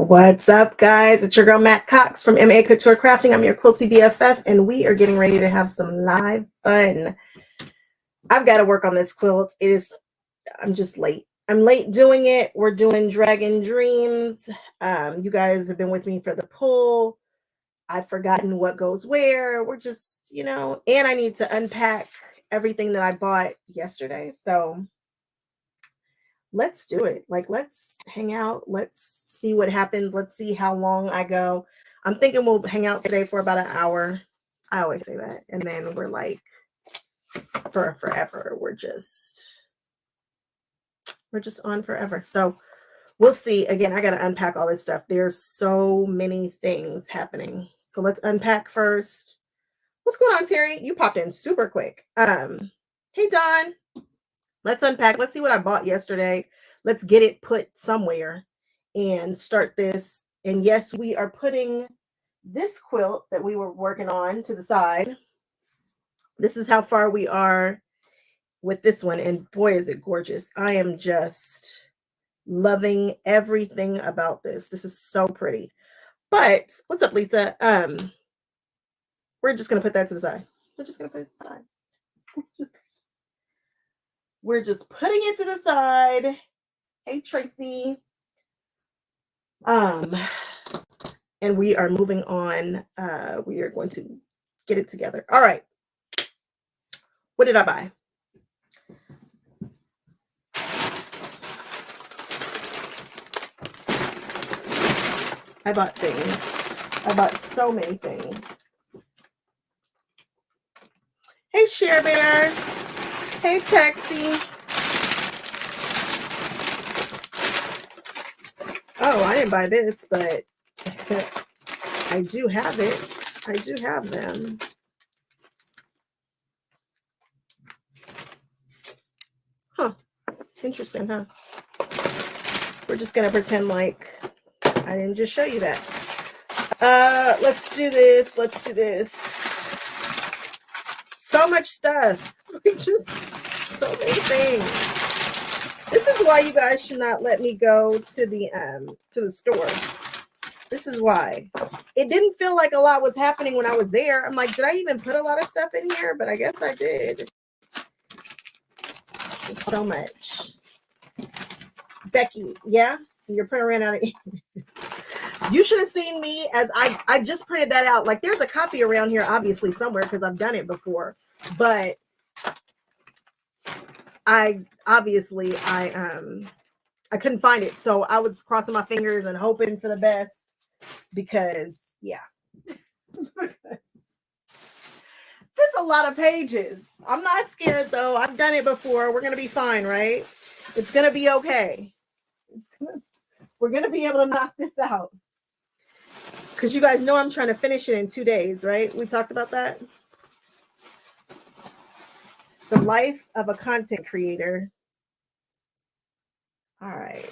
What's up, guys? It's your girl Matt Cox from MA Couture Crafting. I'm your quilty BFF, and we are getting ready to have some live fun. I've got to work on this quilt. I'm just late. I'm late doing it. We're doing Dragon Dreams. You guys have been with me for the pull. I've forgotten what goes where. We're just, and I need to unpack everything that I bought yesterday. So let's do it. Let's hang out. Let's see what happens. Let's see how long I go. I'm thinking we'll hang out today for about an hour. I always say that. And then we're like for forever. We're just on forever. So we'll see. Again, I got to unpack all this stuff. There's so many things happening. So let's unpack first. What's going on, Terry? You popped in super quick. Hey, Don. Let's unpack. Let's see what I bought yesterday. Let's get it put somewhere and start this. And yes, we are putting this quilt that we were working on to the side. This is how far we are with this one. And boy, is it gorgeous. I am just loving everything about this. This is so pretty. But what's up, Lisa? We're just going to put that to the side. We're just going to put it to the side. We're just putting it to the side. Hey, Tracy. And we are moving on. We are going to get it together. All right. What did I buy? I bought things. I bought so many things. Hey, Share Bear. Hey, Taxi. Oh, I didn't buy this, but I do have it. I do have them. Huh. Interesting, huh? We're just going to pretend like I didn't just show you that. Let's do this. Let's do this. So much stuff. Just so many things. This is why you guys should not let me go to the store. This is why. It didn't feel like a lot was happening when I was there. I'm like, did I even put a lot of stuff in here? But I guess I did. So much. Becky, yeah? Your printer ran out of ink. You should have seen me as I just printed that out. Like, there's a copy around here, obviously, somewhere, because I've done it before. But I couldn't find it. So I was crossing my fingers and hoping for the best because, yeah. There's a lot of pages. I'm not scared, though. I've done it before. We're going to be fine, right? It's going to be okay. We're going to be able to knock this out. Because you guys know I'm trying to finish it in 2 days, right? We talked about that. The life of a content creator. All right.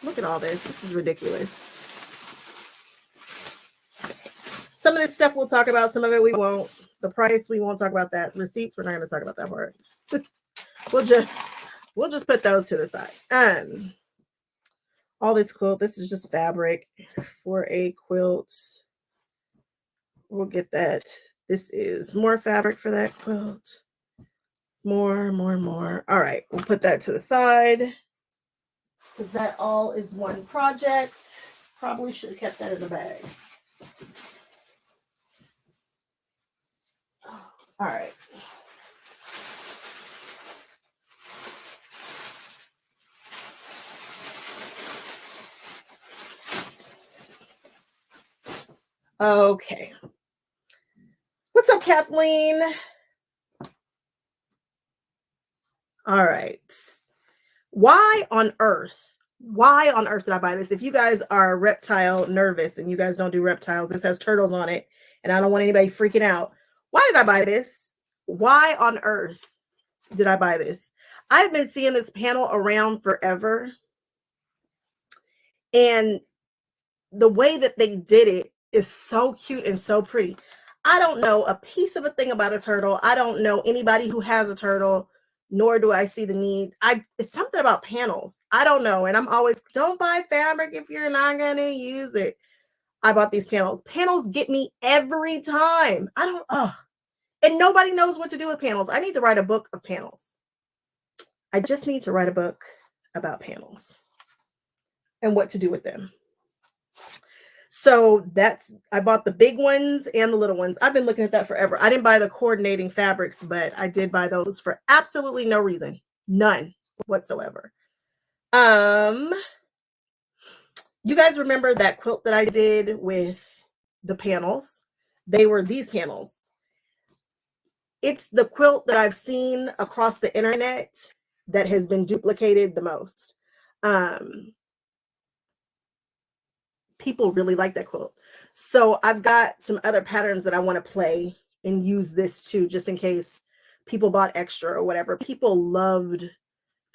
Look at all this. This is ridiculous. Some of this stuff we'll talk about. Some of it we won't. The price, we won't talk about that. Receipts, we're not going to talk about that part. We'll just put those to the side. All this quilt. This is just fabric for a quilt. We'll get that. This is more fabric for that quilt. More. All right, we'll put that to the side because that all is one project. Probably should have kept that in the bag. All right. Okay. What's up, Kathleen? All right. Why on earth did I buy this? If you guys are reptile nervous and you guys don't do reptiles, this has turtles on it, and I don't want anybody freaking out. Why did I buy this? Why on earth did I buy this? I've been seeing this panel around forever, and the way that they did it is so cute and so pretty. I don't know a piece of a thing about a turtle. I don't know anybody who has a turtle. nor do I see the need. It's something about panels. I don't know. And I'm always, don't buy fabric if you're not going to use it. I bought these panels. Panels get me every time. And nobody knows what to do with panels. I need to write a book of panels. I just need to write a book about panels and what to do with them. So I bought the big ones and the little ones. I've been looking at that forever. I didn't buy the coordinating fabrics, but I did buy those for absolutely no reason. None whatsoever. You guys remember that quilt that I did with the panels? They were these panels. It's the quilt that I've seen across the internet that has been duplicated the most. People really like that quilt. So I've got some other patterns that I want to play and use this too, just in case people bought extra or whatever. People love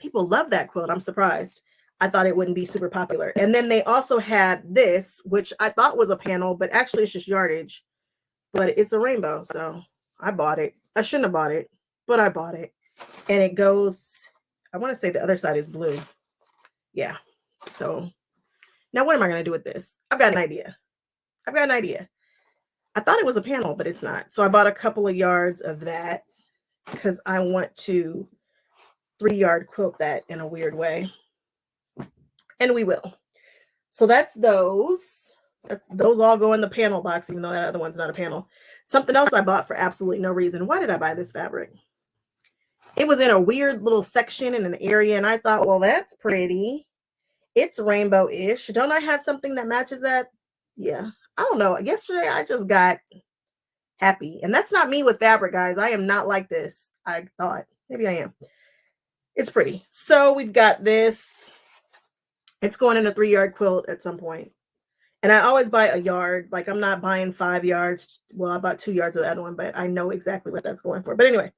that quilt. I'm surprised. I thought it wouldn't be super popular. And then they also had this, which I thought was a panel, but actually it's just yardage, but it's a rainbow. So I bought it. I shouldn't have bought it, but I bought it. And it goes, I want to say the other side is blue. Yeah. So now what am I going to do with this? I've got an idea. I thought it was a panel, but it's not. So I bought a couple of yards of that because I want to 3-yard quilt that in a weird way. And we will. So that's those. Those all go in the panel box, even though that other one's not a panel. Something else I bought for absolutely no reason. Why did I buy this fabric? It was in a weird little section in an area, and I thought, well, that's pretty. It's rainbow-ish. Don't I have something that matches that? Yeah. I don't know. Yesterday, I just got happy. And that's not me with fabric, guys. I am not like this. I thought. Maybe I am. It's pretty. So we've got this. It's going in a 3-yard quilt at some point. And I always buy a yard. Like, I'm not buying 5 yards. Well, I bought 2 yards of the other one, but I know exactly what that's going for. But anyway.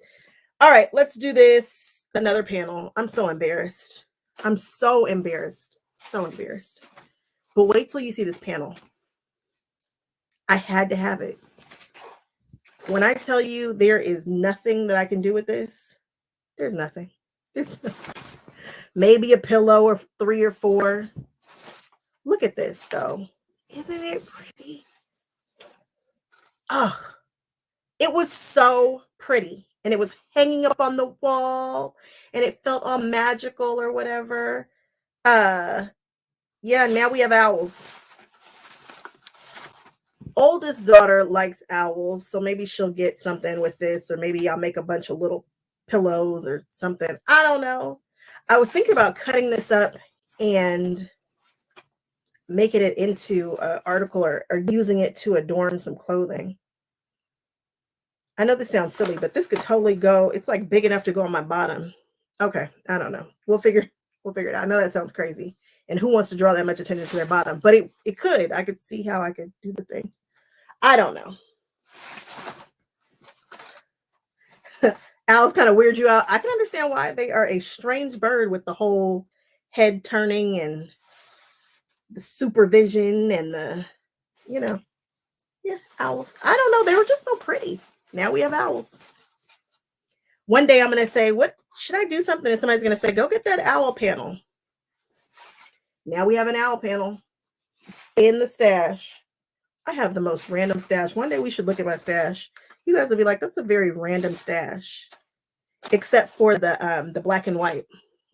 All right. Let's do this. Another panel. I'm so embarrassed. I'm so embarrassed. So embarrassed. But wait till you see this panel. I had to have it. When I tell you there is nothing that I can do with this, there's nothing. There's nothing. Maybe a pillow or 3 or 4. Look at this, though. Isn't it pretty? Oh, it was so pretty. And it was hanging up on the wall. And it felt all magical or whatever. Yeah, now we have owls. Oldest daughter likes owls, so maybe she'll get something with this, or maybe I'll make a bunch of little pillows or something. I don't know. I was thinking about cutting this up and making it into an article or using it to adorn some clothing. I know this sounds silly, but this could totally go. It's like big enough to go on my bottom. Okay, I don't know. We'll figure it out. I know that sounds crazy. And who wants to draw that much attention to their bottom? But it could. I could see how I could do the things. I don't know. Owls kind of weird you out. I can understand why. They are a strange bird with the whole head turning and the supervision and the, yeah, owls. I don't know. They were just so pretty. Now we have owls. One day I'm going to say, what should I do something? And somebody's going to say, go get that owl panel. Now we have an owl panel in the stash. I have the most random stash. One day we should look at my stash. You guys will be like, that's a very random stash. Except for the black and white.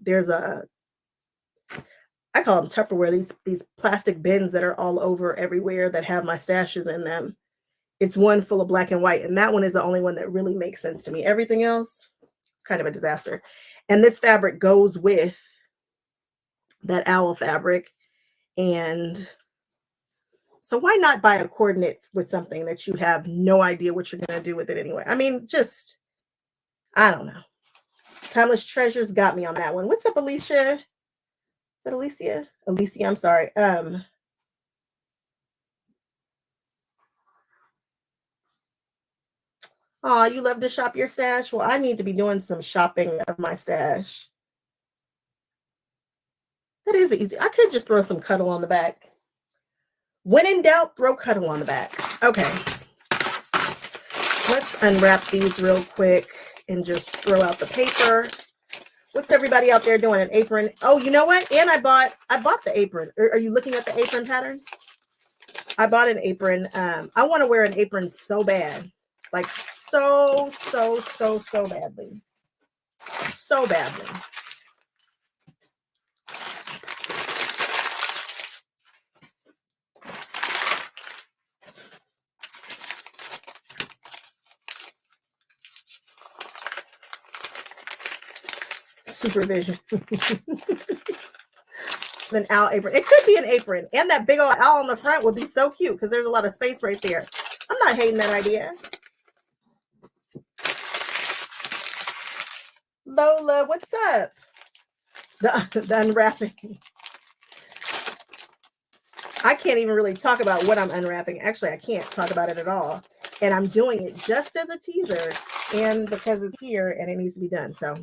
There's I call them Tupperware, these plastic bins that are all over everywhere that have my stashes in them. It's one full of black and white, and that one is the only one that really makes sense to me. Everything else, it's kind of a disaster. And this fabric goes with that owl fabric. And so why not buy a coordinate with something that you have no idea what you're going to do with it anyway? I mean, just, I don't know. Timeless Treasures got me on that one. What's up, Alicia? Is that Alicia? Alicia, I'm sorry. Oh, you love to shop your stash? Well, I need to be doing some shopping of my stash. That is easy. I could just throw some Cuddle on the back. When in doubt, throw Cuddle on the back. Okay. Let's unwrap these real quick and just throw out the paper. What's everybody out there doing? An apron? Oh, you know what? And I bought the apron. Are you looking at the apron pattern? I bought an apron. I want to wear an apron so bad. Like so badly. So badly. Supervision. An owl apron. It could be an apron. And that big old owl on the front would be so cute because there's a lot of space right there. I'm not hating that idea. Lola, what's up? The unwrapping. I can't even really talk about what I'm unwrapping. Actually, I can't talk about it at all. And I'm doing it just as a teaser and because it's here and it needs to be done. So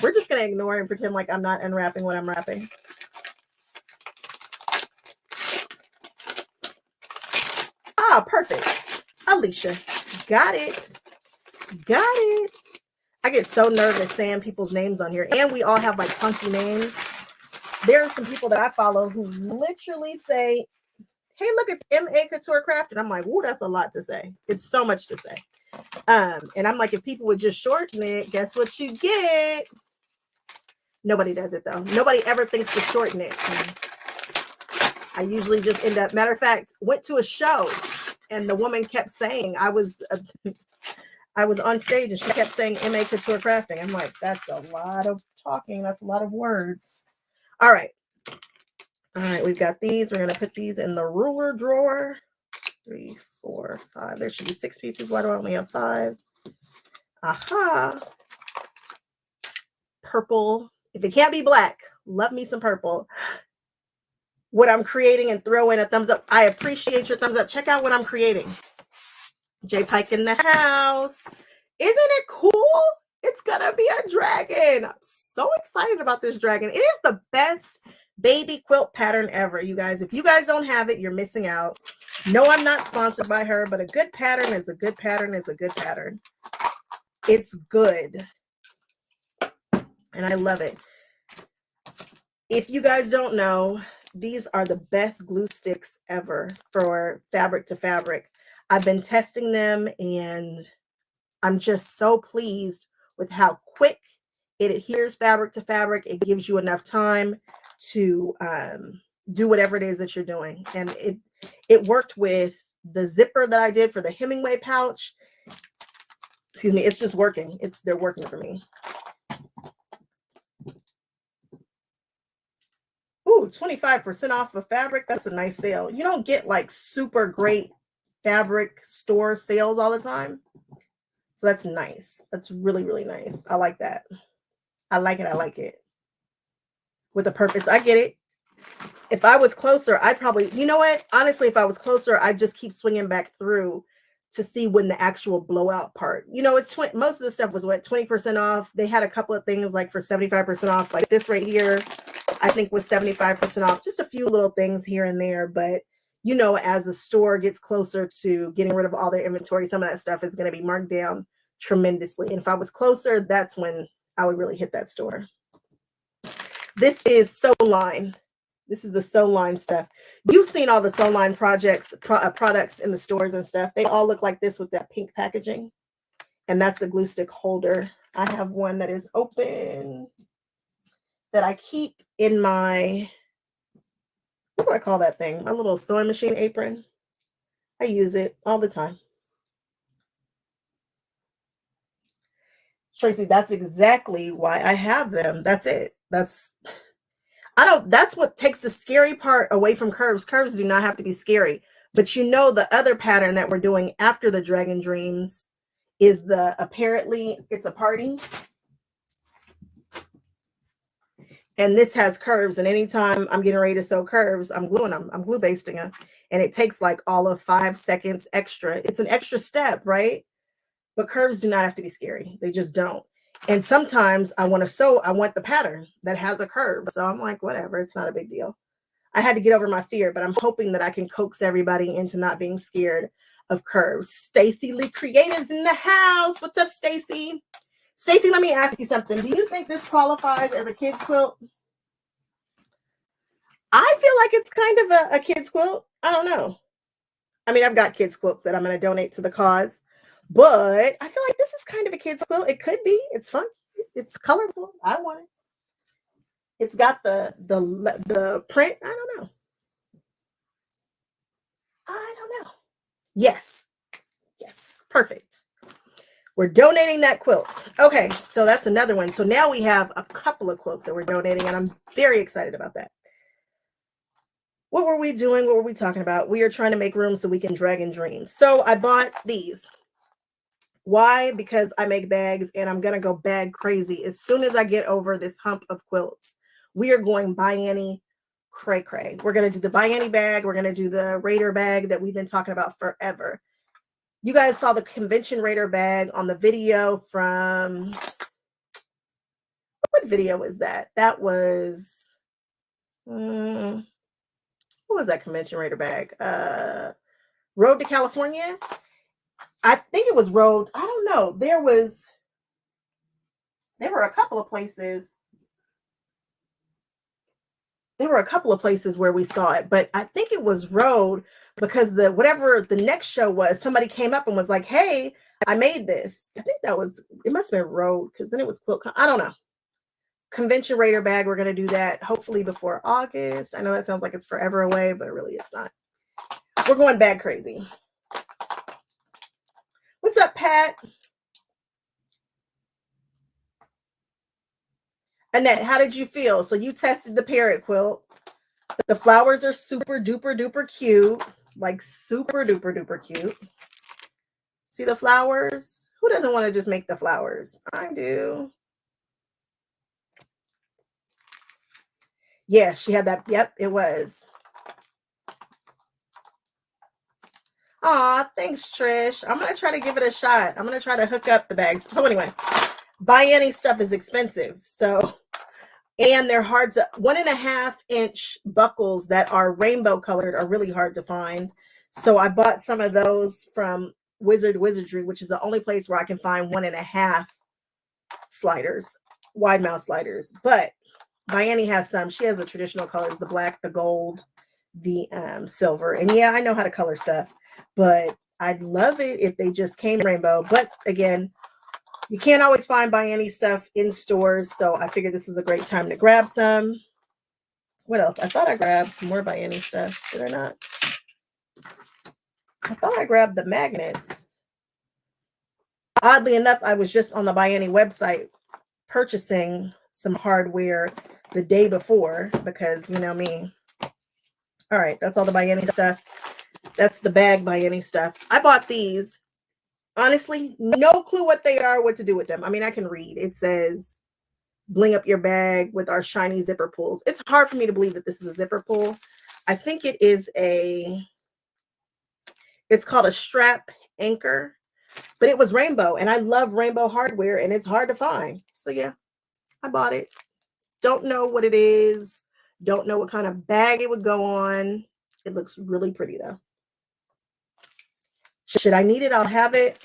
we're just going to ignore and pretend like I'm not unwrapping what I'm wrapping. Ah, perfect. Alicia, got it. Got it. I get so nervous saying people's names on here. And we all have like funky names. There are some people that I follow who literally say, hey, look, it's M.A. Couture Craft. And I'm like, ooh, that's a lot to say. It's so much to say. And I'm like, if people would just shorten it, guess what you get? Nobody does it, though. Nobody ever thinks to shorten it. I usually just end up, matter of fact, went to a show and the woman kept saying, I was on stage and she kept saying M.A. Couture Crafting. I'm like, that's a lot of talking. That's a lot of words. All right. All right, we've got these. We're going to put these in the ruler drawer. 3, 4, 5. There should be 6 pieces. Why do I only have 5? Aha. Purple. If it can't be black, love me some purple. What I'm creating, and throw in a thumbs up. I appreciate your thumbs up. Check out what I'm creating. J Pike in the house. Isn't it cool? It's going to be a dragon. I'm so excited about this dragon. It is the best baby quilt pattern ever, you guys. If you guys don't have it, you're missing out. No, I'm not sponsored by her, but a good pattern is a good pattern is a good pattern. It's good. And I love it. If you guys don't know, these are the best glue sticks ever for fabric to fabric. I've been testing them and I'm just so pleased with how quick it adheres fabric to fabric. It gives you enough time to do whatever it is that you're doing. And it worked with the zipper that I did for the Hemingway pouch. Excuse me, it's just working. They're working for me. Ooh, 25% off of fabric. That's a nice sale. You don't get like super great fabric store sales all the time. So that's nice. That's really, really nice. I like that. I like it. I like it. With a purpose. I get it. If I was closer, I'd probably, you know what? Honestly, if I was closer, I'd just keep swinging back through to see when the actual blowout part, you know, it's most of the stuff was what, 20% off. They had a couple of things like for 75% off, like this right here, I think was 75% off, just a few little things here and there. But, you know, as the store gets closer to getting rid of all their inventory, some of that stuff is going to be marked down tremendously. And if I was closer, that's when I would really hit that store. This is Sew Line. This is the Sew Line stuff. You've seen all the Sew Line products in the stores and stuff. They all look like this with that pink packaging. And that's the glue stick holder. I have one that is open that I keep in my, what do I call that thing? My little sewing machine apron. I use it all the time. Tracy, that's exactly why I have them. That's it. That's what takes the scary part away from curves. Curves do not have to be scary. But you know, the other pattern that we're doing after the Dragon Dreams is apparently it's a party. And this has curves. And anytime I'm getting ready to sew curves, I'm gluing them. I'm glue basting them. And it takes like all of 5 seconds extra. It's an extra step, right? But curves do not have to be scary. They just don't. And sometimes I want the pattern that has a curve. So I'm like, whatever, it's not a big deal. I had to get over my fear, but I'm hoping that I can coax everybody into not being scared of curves. Stacy Lee Creatives in the house. What's up, Stacy? Stacy, let me ask you something. Do you think this qualifies as a kid's quilt? I feel like it's kind of a kid's quilt. I don't know. I mean, I've got kids' quilts that I'm going to donate to the cause, but I feel like this is kind of a kid's quilt. It could be. It's fun. It's colorful. I want it. It's got the print. I don't know. I don't know. Yes. Yes. Perfect. We're donating that quilt. Okay, so that's another one. So now we have a couple of quilts that we're donating, and I'm very excited about that. What were we doing? What were we talking about? We are trying to make room so we can Dragon Dreams. So I bought these. Why? Because I make bags, and I'm going to go bag crazy. As soon as I get over this hump of quilts, we are going Bianni cray cray. We're going to do the Bianni bag. We're going to do the Raider bag that we've been talking about forever. You guys saw the Convention Raider bag on the video from, what video was that? That was, what was that Convention Raider bag? Road to California? I think it was Road. I don't know. There were a couple of places. There were a couple of places where we saw it, but I think it was Road because whatever the next show was, somebody came up and was like, hey, I made this. I think it must have been Road because then it was Quilt. I don't know. Convention Raider bag. We're going to do that hopefully before August. I know that sounds like it's forever away, but really it's not. We're going bag crazy. What's up, Pat? Annette, how did you feel? So you tested the parrot quilt. The flowers are super duper duper cute. Like super duper duper cute. See the flowers? Who doesn't want to just make the flowers? I do. Yeah, she had that. Yep, it was. Aw, thanks, Trish. I'm going to try to give it a shot. I'm going to try to hook up the bags. So anyway, Bianni stuff is expensive. So, and they're hard to, 1.5 inch buckles that are rainbow colored are really hard to find. So I bought some of those from Wizardry, which is the only place where I can find 1.5 sliders, wide mouth sliders. But Bianni has some. She has the traditional colors, the black, the gold, the silver. And yeah, I know how to color stuff, but I'd love it if they just came rainbow. But again, you can't always find Bianni stuff in stores, so I figured this was a great time to grab some. What else? I thought I grabbed some more Bianni stuff. Did I not? I thought I grabbed the magnets. Oddly enough, I was just on the Bianni website purchasing some hardware the day before because, you know me. All right, that's all the Bianni stuff. That's the bag Bianni stuff. I bought these. Honestly, no clue what they are, what to do with them. I mean, I can read. It says, bling up your bag with our shiny zipper pulls. It's hard for me to believe that this is a zipper pull. I think it is it's called a strap anchor, but it was rainbow, and I love rainbow hardware, and it's hard to find. So yeah, I bought it. Don't know what it is. Don't know what kind of bag it would go on. It looks really pretty, though. Should I need it? I'll have it.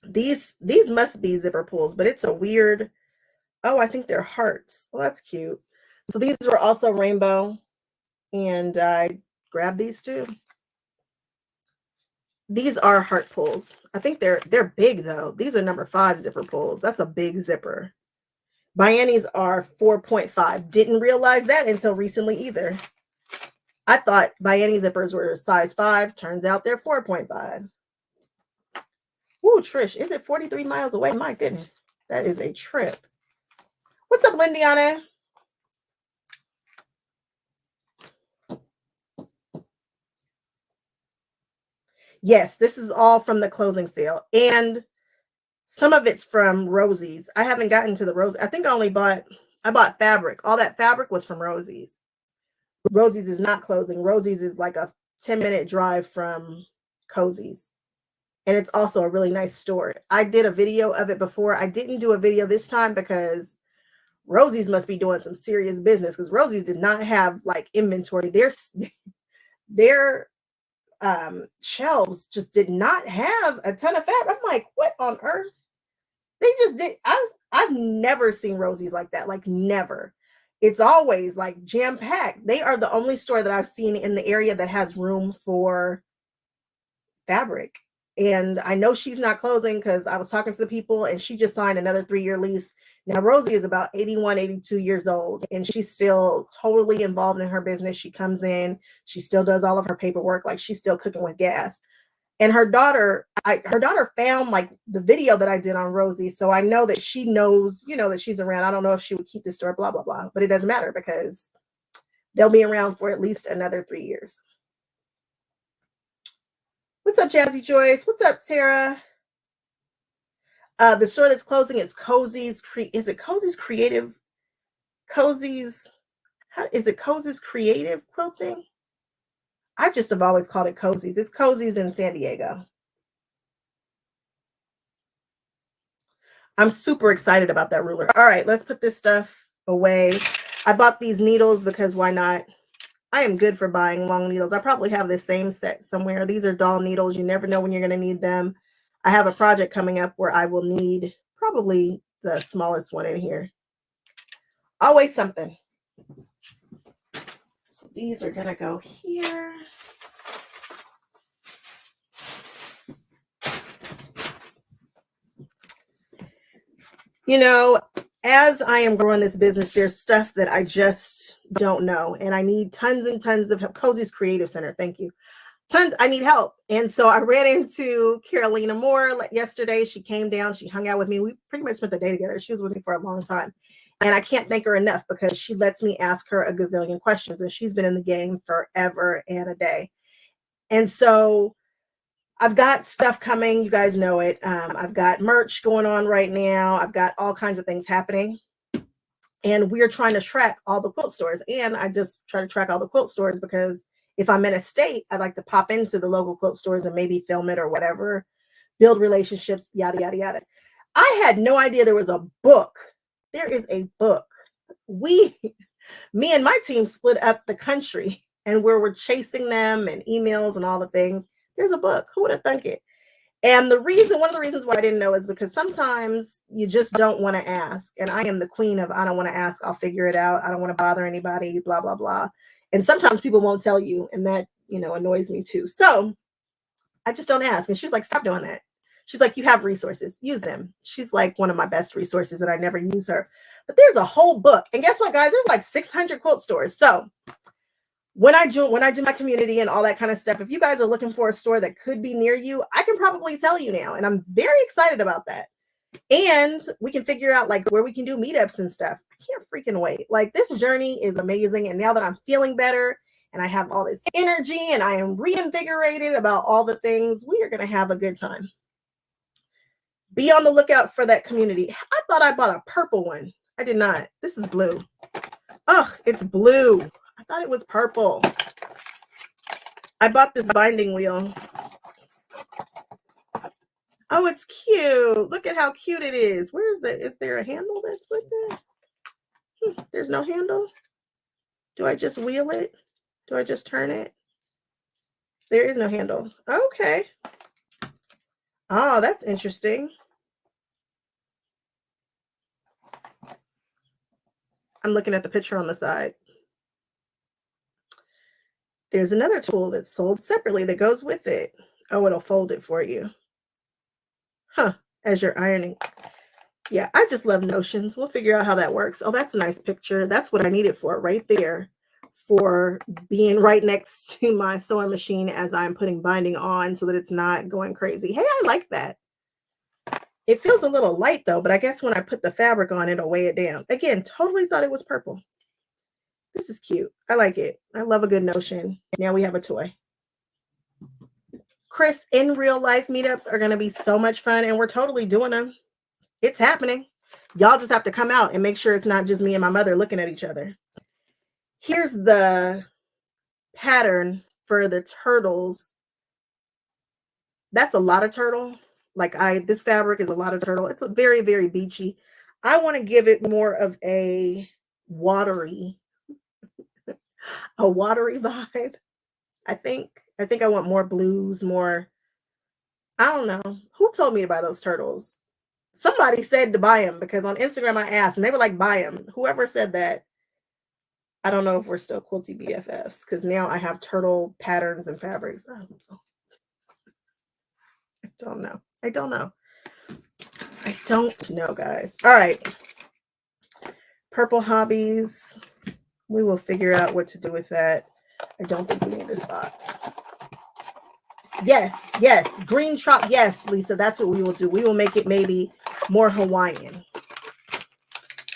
These must be zipper pulls, but it's a weird. Oh, I think they're hearts. Well, that's cute. So these were also rainbow, and I grabbed these too. These are heart pulls. I think they're big though. These are number 5 zipper pulls. That's a big zipper. Bianni's are 4.5. Didn't realize that until recently either. I thought Bianni zippers were size 5. Turns out they're 4.5. Ooh, Trish, is it 43 miles away? My goodness, that is a trip. What's up, Lindiana? Yes, this is all from the closing sale. And some of it's from Rosie's. I haven't gotten to the Rose. I think I bought fabric. All that fabric was from Rosie's. Rosie's is not closing. Rosie's is like a 10-minute drive from Cozy's. And it's also a really nice store. I did a video of it before. I didn't do a video this time because Rosie's must be doing some serious business because Rosie's did not have like inventory. Their shelves just did not have a ton of fabric. I'm like, what on earth? They just did. I've never seen Rosie's like that. Like never. It's always like jam packed. They are the only store that I've seen in the area that has room for fabric. And I know she's not closing because I was talking to the people and she just signed another 3-year lease. Now, Rosie is about 81, 82 years old, and she's still totally involved in her business. She comes in, she still does all of her paperwork, like she's still cooking with gas. And her daughter found like the video that I did on Rosie. So I know that she knows, that she's around. I don't know if she would keep this store, blah, blah, blah, but it doesn't matter because they'll be around for at least another 3 years. What's up, Jazzy Joyce? What's up, Tara? The store that's closing is Cozy's. Is it Cozy's Creative? Cozy's. Is it Cozy's Creative Quilting? I just have always called it Cozy's. It's Cozy's in San Diego. I'm super excited about that ruler. All right, let's put this stuff away. I bought these needles because why not? I am good for buying long needles. I probably have the same set somewhere. These are doll needles. You never know when you're going to need them. I have a project coming up where I will need probably the smallest one in here. Always something. So these are going to go here. As I am growing this business, there's stuff that I just don't know. And I need tons and tons of help. Cozy's Creative Center. Thank you. I need help. And so I ran into Carolina Moore yesterday. She came down. She hung out with me. We pretty much spent the day together. She was with me for a long time. And I can't thank her enough because she lets me ask her a gazillion questions. And she's been in the game forever and a day. And so I've got stuff coming. You guys know it. I've got merch going on right now. I've got all kinds of things happening. And we're trying to track all the quilt stores. And I just try to track all the quilt stores because if I'm in a state, I'd like to pop into the local quilt stores and maybe film it or whatever, build relationships, yada, yada, yada. I had no idea there was a book. There is a book. Me and my team split up the country and we're chasing them and emails and all the things. There's a book. Who would have thunk it? And one of the reasons why I didn't know is because sometimes you just don't want to ask. And I am the queen of, I don't want to ask. I'll figure it out. I don't want to bother anybody, blah, blah, blah. And sometimes people won't tell you. And that, annoys me too. So I just don't ask. And she was like, stop doing that. She's like, you have resources, use them. She's like one of my best resources and I never use her. But there's a whole book. And guess what, guys? There's like 600 quilt stores. So when I do my community and all that kind of stuff, if you guys are looking for a store that could be near you, I can probably tell you now. And I'm very excited about that. And we can figure out like where we can do meetups and stuff. I can't freaking wait. Like this journey is amazing. And now that I'm feeling better and I have all this energy and I am reinvigorated about all the things, we are going to have a good time. Be on the lookout for that community. I thought I bought a purple one. I did not. This is blue. Ugh, it's blue. I thought it was purple. I bought this binding wheel. Oh, it's cute. Look at how cute it is. Is there a handle that's with it? There's no handle. Do I just wheel it? Do I just turn it? There is no handle. Okay. Oh, that's interesting. I'm looking at the picture on the side. There's another tool that's sold separately that goes with it. Oh, it'll fold it for you. Huh, as you're ironing. Yeah, I just love notions. We'll figure out how that works. Oh, that's a nice picture. That's what I need it for right there, for being right next to my sewing machine as I'm putting binding on so that it's not going crazy. Hey, I like that. It feels a little light though, but I guess when I put the fabric on, it'll weigh it down. Again, totally thought it was purple. This is cute. I like it. I love a good notion. Now we have a toy. Chris, in real life meetups are going to be so much fun and we're totally doing them. It's happening. Y'all just have to come out and make sure it's not just me and my mother looking at each other. Here's the pattern for the turtles. That's a lot of turtle. This fabric is a lot of turtle. It's a very, very beachy. I want to give it more of a watery vibe. I think I want more blues, more, I don't know. Who told me to buy those turtles? Somebody said to buy them because on Instagram I asked and they were like, buy them. Whoever said that, I don't know if we're still quilty BFFs because now I have turtle patterns and fabrics. I don't know. I don't know. I don't know, guys. All right. Purple hobbies. We will figure out what to do with that. I don't think we need this box. Yes, yes. Green chalk. Yes, Lisa. That's what we will do. We will make it maybe more Hawaiian.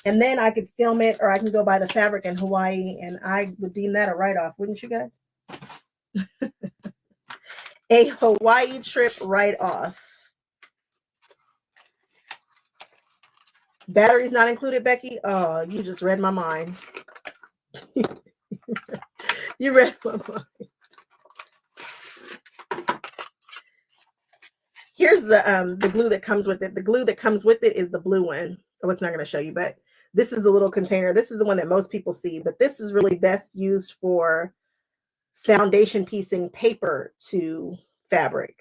And then I could film it or I can go buy the fabric in Hawaii and I would deem that a write-off, wouldn't you guys? A Hawaii trip write-off. Batteries not included, Becky? Oh, you just read my mind. You read my mind. Here's the glue that comes with it. The glue that comes with it is the blue one. Oh, it's not going to show you, but this is the little container. This is the one that most people see, but this is really best used for foundation piecing paper to fabric.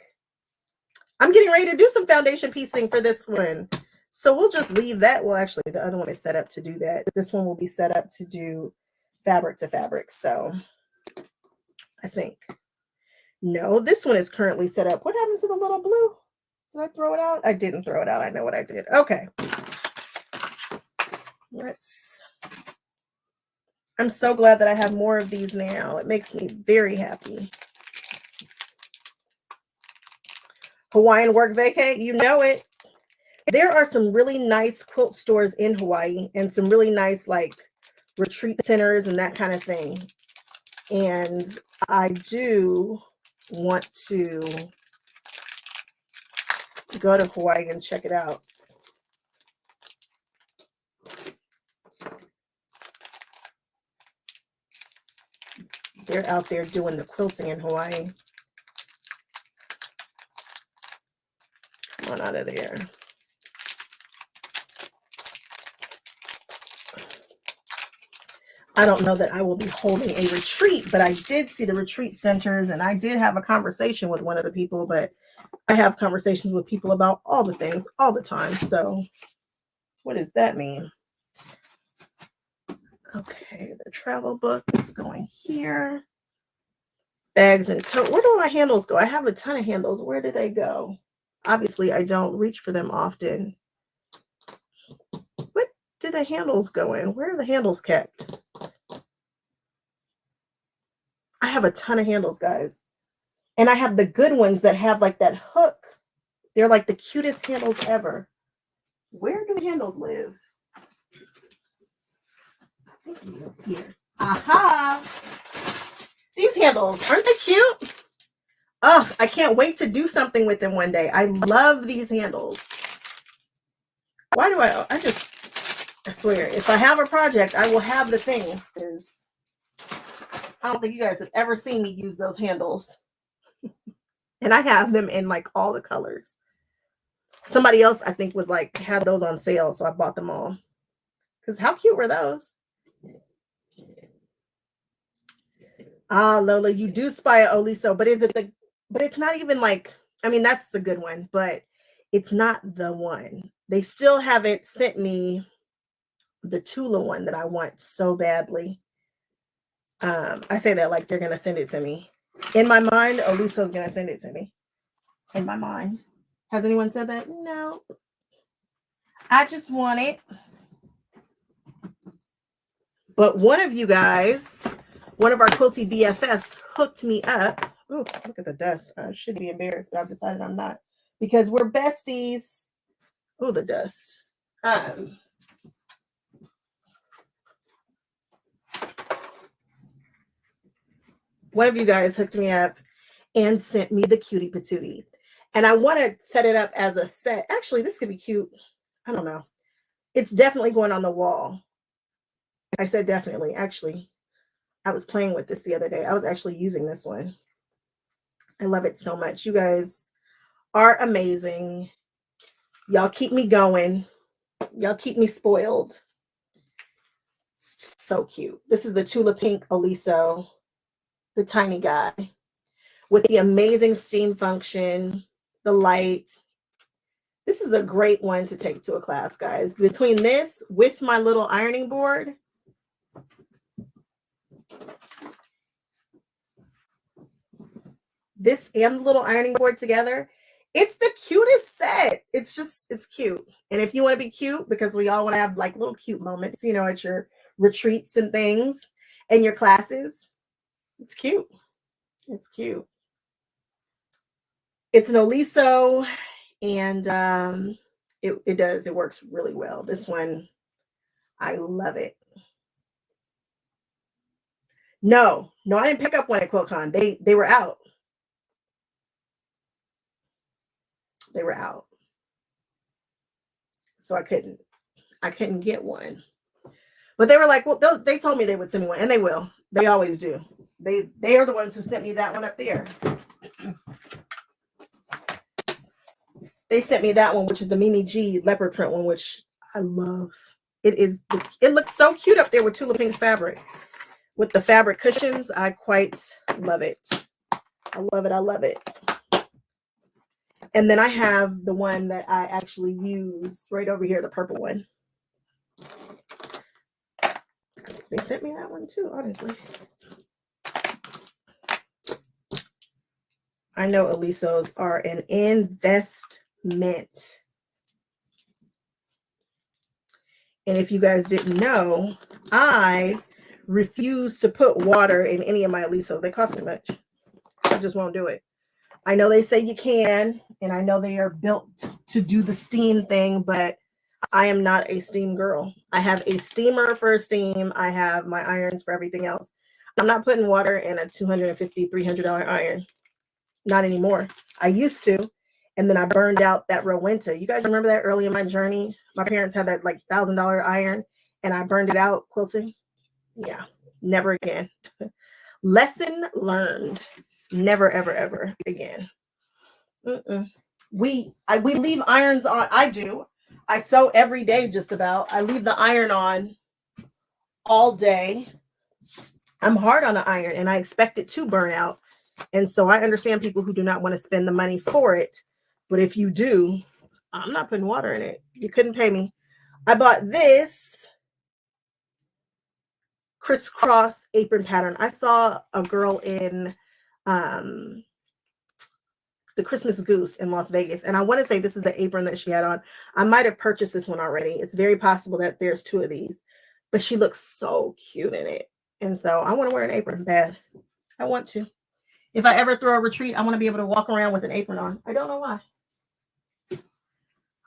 I'm getting ready to do some foundation piecing for this one. So we'll just leave that. Well, actually, the other one is set up to do that. This one will be set up to do fabric to fabric. So I think, no, this one is currently set up. What happened to the little blue? Did I throw it out? I didn't throw it out. I know what I did. Okay. I'm so glad that I have more of these now. It makes me very happy. Hawaiian work vacay, you know it. There are some really nice quilt stores in Hawaii and some really nice like retreat centers and that kind of thing. And I do want to go to Hawaii and check it out. They're out there doing the quilting in Hawaii. Come on out of there. I don't know that I will be holding a retreat, but I did see the retreat centers and I did have a conversation with one of the people, but I have conversations with people about all the things all the time. So what does that mean? Okay, the travel book is going here. Bags and tote. Where do my handles go? I have a ton of handles. Where do they go? Obviously, I don't reach for them often. What do the handles go in? Where are the handles kept? I have a ton of handles, guys. And I have the good ones that have like that hook. They're like the cutest handles ever. Where do the handles live? Here. Aha! These handles, aren't they cute? Oh, I can't wait to do something with them one day. I love these handles. Why do I swear, if I have a project, I will have the things because I don't think you guys have ever seen me use those handles. And I have them in like all the colors. Somebody else, I think, was like, had those on sale, so I bought them all. Because how cute were those? Ah, Lola, you do spy a Oliso, but but it's not even like, I mean, that's the good one, but it's not the one. They still haven't sent me the Tula one that I want so badly. I say that like they're going to send it to me. In my mind, Oliso's going to send it to me. In my mind. Has anyone said that? No. I just want it. But one of you guys, one of our quilty BFFs hooked me up. Oh, look at the dust. I should be embarrassed, but I've decided I'm not. Because we're besties. Oh, the dust. One of you guys hooked me up and sent me the cutie patootie. And I want to set it up as a set. Actually, this could be cute. I don't know. It's definitely going on the wall. I said definitely. Actually, I was playing with this the other day. I was actually using this one. I love it so much. You guys are amazing. Y'all keep me going. Y'all keep me spoiled. So cute. This is the Tula Pink Oliso, the tiny guy with the amazing steam function, the light. This is a great one to take to a class, guys. Between this with my little ironing board, this and the little ironing board together, it's the cutest set. It's cute. And if you want to be cute, because we all want to have like little cute moments, you know, at your retreats and things and your classes, it's cute. It's cute. It's an Oliso, and it works really well. This one, I love it. No, I didn't pick up one at QuiltCon. They were out. They were out. So I couldn't get one. But they were like, well, they told me they would send me one, and they will. They always do. They are the ones who sent me that one up there. They sent me that one, which is the Mimi G leopard print one, which I love. It looks so cute up there with Tula Pink's fabric. With the fabric cushions, I quite love it. I love it. I love it. And then I have the one that I actually use right over here, the purple one. They sent me that one too, honestly. I know Olisos are an investment. And if you guys didn't know, I refuse to put water in any of my Olisos. They cost too much. I just won't do it. I know they say you can, and I know they are built to do the steam thing, but I am not a steam girl. I have a steamer for steam. I have my irons for everything else. I'm not putting water in a $250, $300 iron. Not anymore. I used to, and then I burned out that Rowenta. You guys remember that early in my journey? My parents had that like $1,000 iron, and I burned it out quilting. Yeah, never again. Lesson learned. Never, ever, ever again. We leave irons on. I do. I sew every day just about. I leave the iron on all day. I'm hard on the iron, and I expect it to burn out. And so I understand people who do not want to spend the money for it. But if you do, I'm not putting water in it. You couldn't pay me. I bought this crisscross apron pattern. I saw a girl in the Christmas Goose in Las Vegas, and I want to say this is the apron that she had on. I might have purchased this one already. It's very possible that there's two of these, but she looks so cute in it. And so I want to wear an apron bad. I want to. If I ever throw a retreat, I want to be able to walk around with an apron on. I don't know why.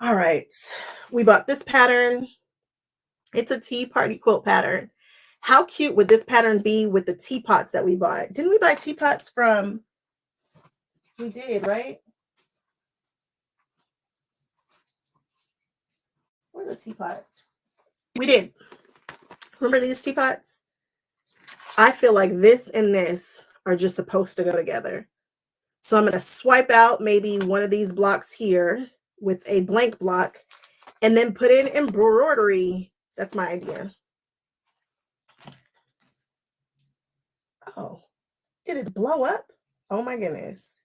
All right. We bought this pattern. It's a tea party quilt pattern. How cute would this pattern be with the teapots that we bought? Didn't we buy teapots from... We did, right? Where are the teapots? We did. Remember these teapots? I feel like this and this are just supposed to go together. So I'm going to swipe out maybe one of these blocks here with a blank block and then put in embroidery. That's my idea. Oh, did it blow up? Oh my goodness.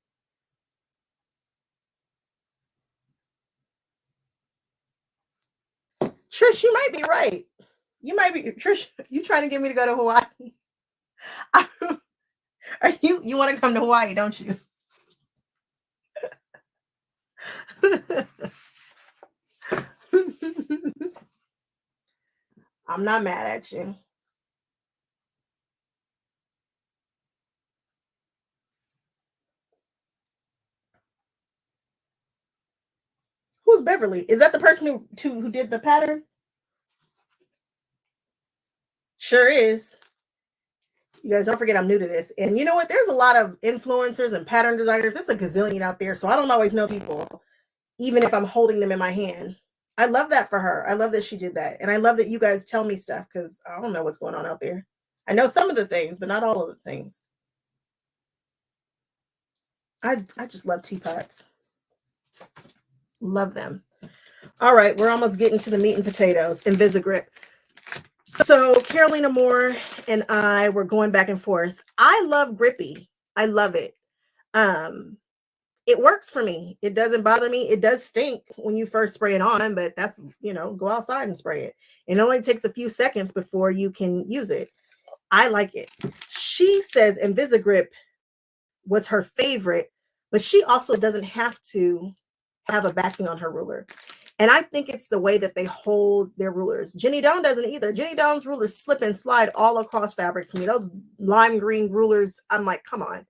Trish, you might be right. You might be, Trish, you trying to get me to go to Hawaii? Are you want to come to Hawaii, don't you? I'm not mad at you. Who's Beverly? Is that the person who did the pattern? Sure is. You guys don't forget I'm new to this. And you know what? There's a lot of influencers and pattern designers. There's a gazillion out there. So I don't always know people, even if I'm holding them in my hand. I love that for her. I love that she did that. And I love that you guys tell me stuff because I don't know what's going on out there. I know some of the things, but not all of the things. I just love teapots. Love them. All right, we're almost getting to the meat and potatoes. Invisigrip. So Carolina Moore and I were going back and forth. I love Grippy. I love it. it works for me. It doesn't bother me. It does stink when you first spray it on, but that's, you know, go outside and spray it. It only takes a few seconds before you can use it. I like it. She says Invisigrip was her favorite, but she also doesn't have to have a backing on her ruler. And I think it's the way that they hold their rulers. Jenny Doan doesn't either. Jenny Doan's rulers slip and slide all across fabric for me. Those lime green rulers, I'm like, come on.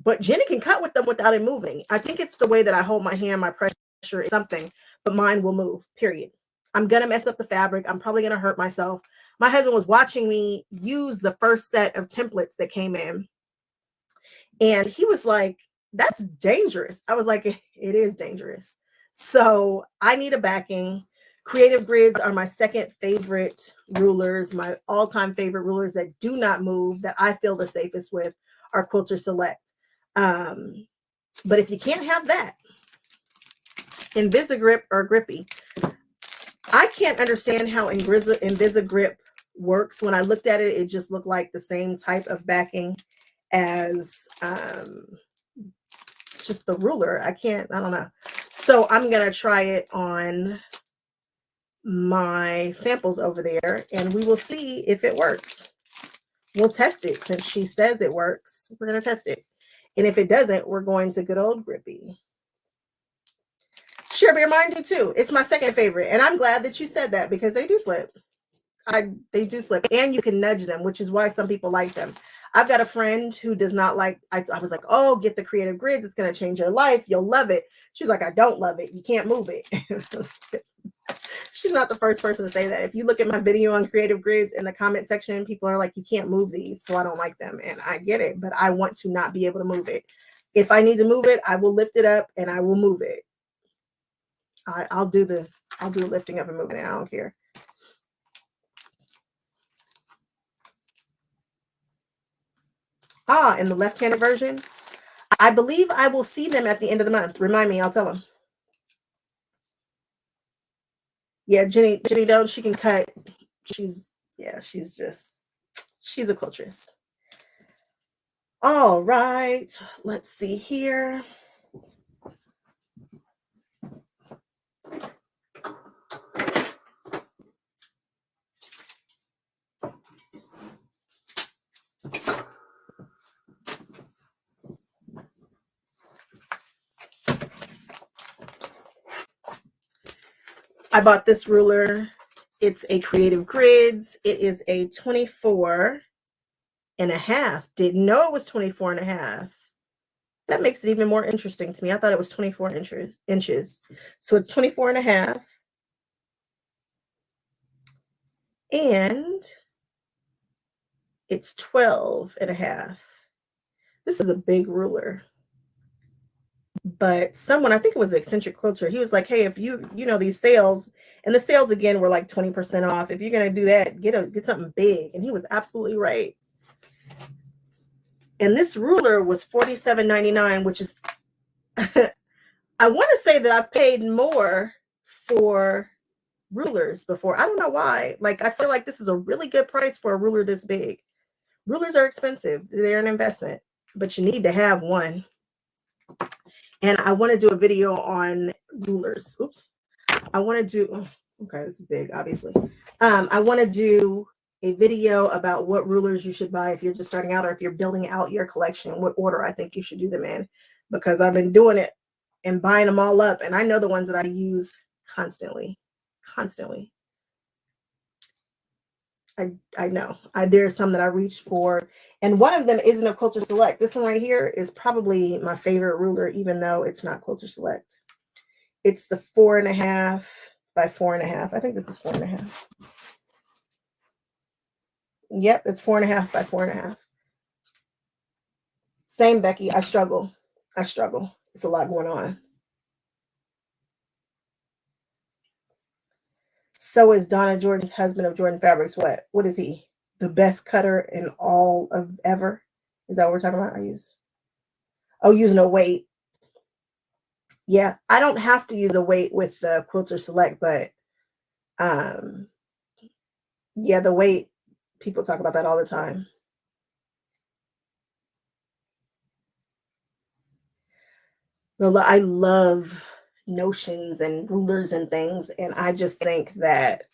But Jenny can cut with them without it moving. I think it's the way that I hold my hand, my pressure is something, but mine will move, period. I'm going to mess up the fabric. I'm probably going to hurt myself. My husband was watching me use the first set of templates that came in. And he was like, that's dangerous. I was like, it is dangerous. So I need a backing. Creative Grids are my second favorite rulers. My all-time favorite rulers that do not move, that I feel the safest with, are Quilter Select. But if you can't have that, Invisigrip or Grippy. I can't understand how Invisigrip works. When I looked at it, it just looked like the same type of backing as just the ruler. I don't know. So I'm going to try it on my samples over there, and we will see if it works. We'll test it. Since she says it works, we're going to test it. And if it doesn't, we're going to good old Grippy. Sure, bear mine do too. It's my second favorite. And I'm glad that you said that, because they do slip. They do slip. And you can nudge them, which is why some people like them. I've got a friend who does not like, I was like, oh, get the Creative Grids. It's going to change your life. You'll love it. She's like, I don't love it. You can't move it. She's not the first person to say that. If you look at my video on Creative Grids in the comment section, people are like, you can't move these, so I don't like them. And I get it, but I want to not be able to move it. If I need to move it, I will lift it up and I will move it. I'll do the lifting up and moving it. I don't care. In the left-handed version, I believe I will see them at the end of the month. Remind me, I'll tell them. Yeah, Jenny Doe, she can cut. She's a quiltress. All right, let's see here. I bought this ruler. It's a Creative Grids. It is a 24 and a half. Didn't know it was 24 and a half. That makes it even more interesting to me. I thought it was 24 inches. So it's 24 and a half. And it's 12 and a half. This is a big ruler. But someone, I think it was the Eccentric Quilter, he was like, hey, if you know these sales, and the sales again were like 20% off. If you're going to do that, get something big. And he was absolutely right. And this ruler was $47.99, which is, I want to say that I've paid more for rulers before. I don't know why. Like, I feel like this is a really good price for a ruler this big. Rulers are expensive. They're an investment, but you need to have one. And I want to do a video on rulers. Oops. I want to do, okay, this is big, obviously. I want to do a video about what rulers you should buy if you're just starting out, or if you're building out your collection, what order I think you should do them in, because I've been doing it and buying them all up. And I know the ones that I use constantly. I know. There's some that I reach for, and one of them isn't a Quilter Select. This one right here is probably my favorite ruler, even though it's not Quilter Select. It's the 4.5 by 4.5. I think this is 4.5. Yep, it's 4.5 by 4.5. Same, Becky. I struggle. It's a lot going on. So is Donna Jordan's husband of Jordan Fabrics. What is he? The best cutter in all of ever? Is that what we're talking about? Using a weight. Yeah, I don't have to use a weight with the Quilter Select, but yeah, the weight, people talk about that all the time. I love notions and rulers and things, and I just think that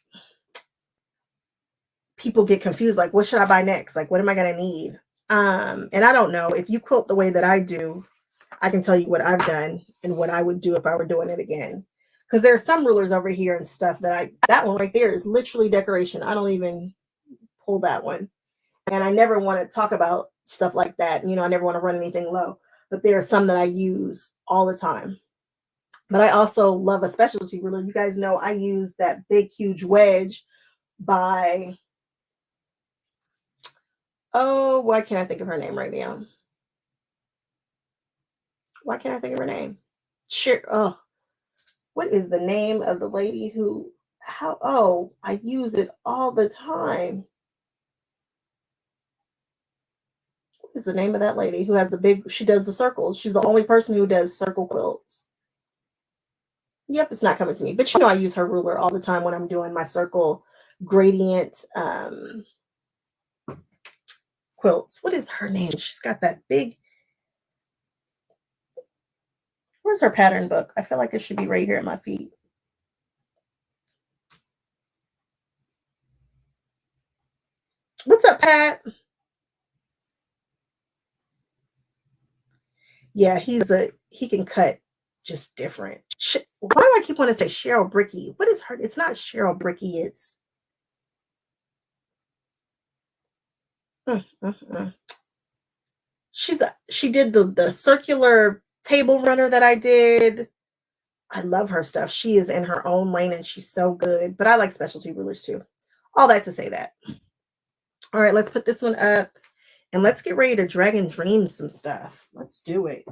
people get confused, like, what should I buy next? Like, what am I gonna need? And I don't know. If you quilt the way that I do, I can tell you what I've done and what I would do if I were doing it again. Because there are some rulers over here and stuff that one right there is literally decoration. I don't even pull that one. And I never want to talk about stuff like that. You know, I never want to run anything low. But there are some that I use all the time. But I also love a specialty ruler. You guys know I use that big, huge wedge by, oh, why can't I think of her name right now? Why can't I think of her name? Sure. Oh, what is the name of the lady who, how, oh, I use it all the time. What is the name of that lady who has the big, she does the circles. She's the only person who does circle quilts. Yep, it's not coming to me, but you know, I use her ruler all the time when I'm doing my circle gradient quilts. What is her name? She's got that big, where's her pattern book? I feel like it should be right here at my feet. What's up, Pat? Yeah, he can cut just different. Why do I keep wanting to say Cheryl Bricky? What is her? It's not Cheryl Bricky. It's mm, mm, mm. She did the circular table runner that I did. I love her stuff. She is in her own lane and she's so good. But I like specialty rulers too. All that to say that. All right, let's put this one up and let's get ready to Dragon Dreams some stuff. Let's do it.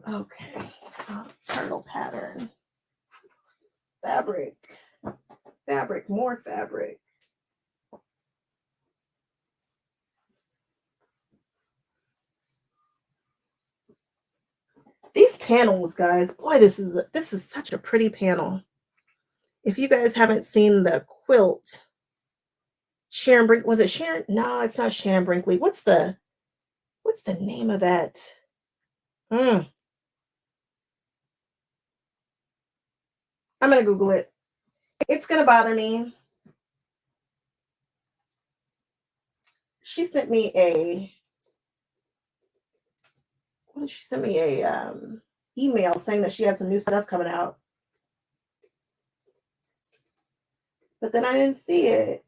Okay, turtle pattern. Fabric, more fabric. These panels, guys, boy, this is such a pretty panel. If you guys haven't seen the quilt, Sharon Brink, was it Sharon? No, it's not Sharon Brinkley. What's the name of that? I'm gonna Google it. It's gonna bother me. She sent me a what did she send me a email saying that she had some new stuff coming out, but then I didn't see it.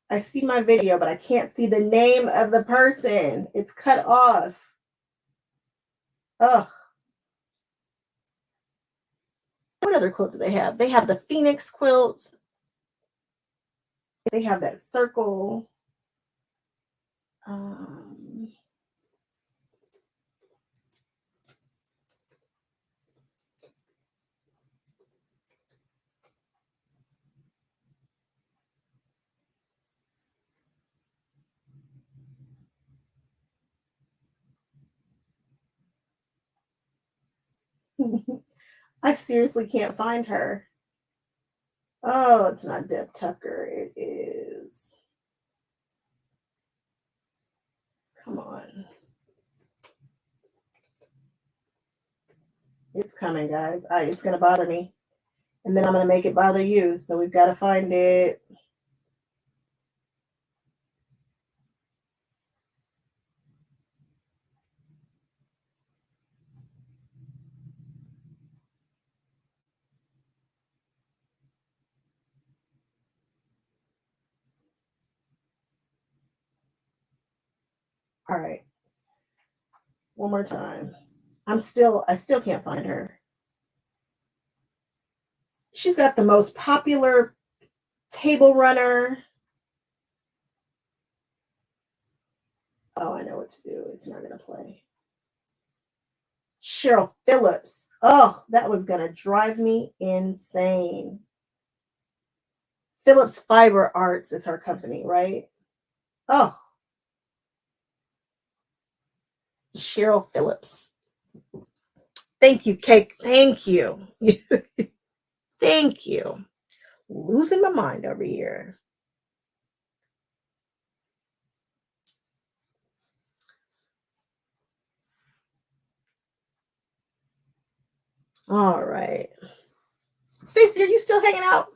I see my video, but I can't see the name of the person. It's cut off. Ugh. What other quilt do they have? They have the Phoenix quilt. They have that circle. I seriously can't find her. Oh, it's not Deb Tucker. It is. Come on. It's coming, guys. It's going to bother me. And then I'm going to make it bother you. So we've got to find it. All right. One more time. I still can't find her. She's got the most popular table runner. Oh, I know what to do. It's not going to play. Cheryl Phillips. Oh, that was going to drive me insane. Phillips Fiber Arts is her company, right? Oh, Cheryl Phillips. Thank you, Cake. Thank you. Thank you. Losing my mind over here. All right. Stacy, are you still hanging out?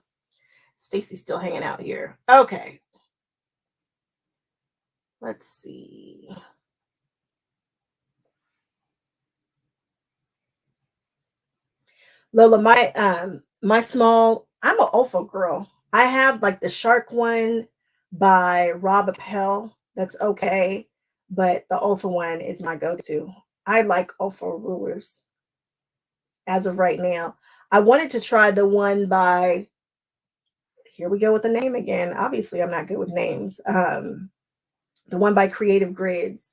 Stacy's still hanging out here. Okay. Let's see. Lola, my small, I'm an Olfa girl. I have like the shark one by Rob Appel. That's okay. But the Olfa one is my go-to. I like Olfa rulers as of right now. I wanted to try the one by, here we go with the name again. Obviously, I'm not good with names. The one by Creative Grids.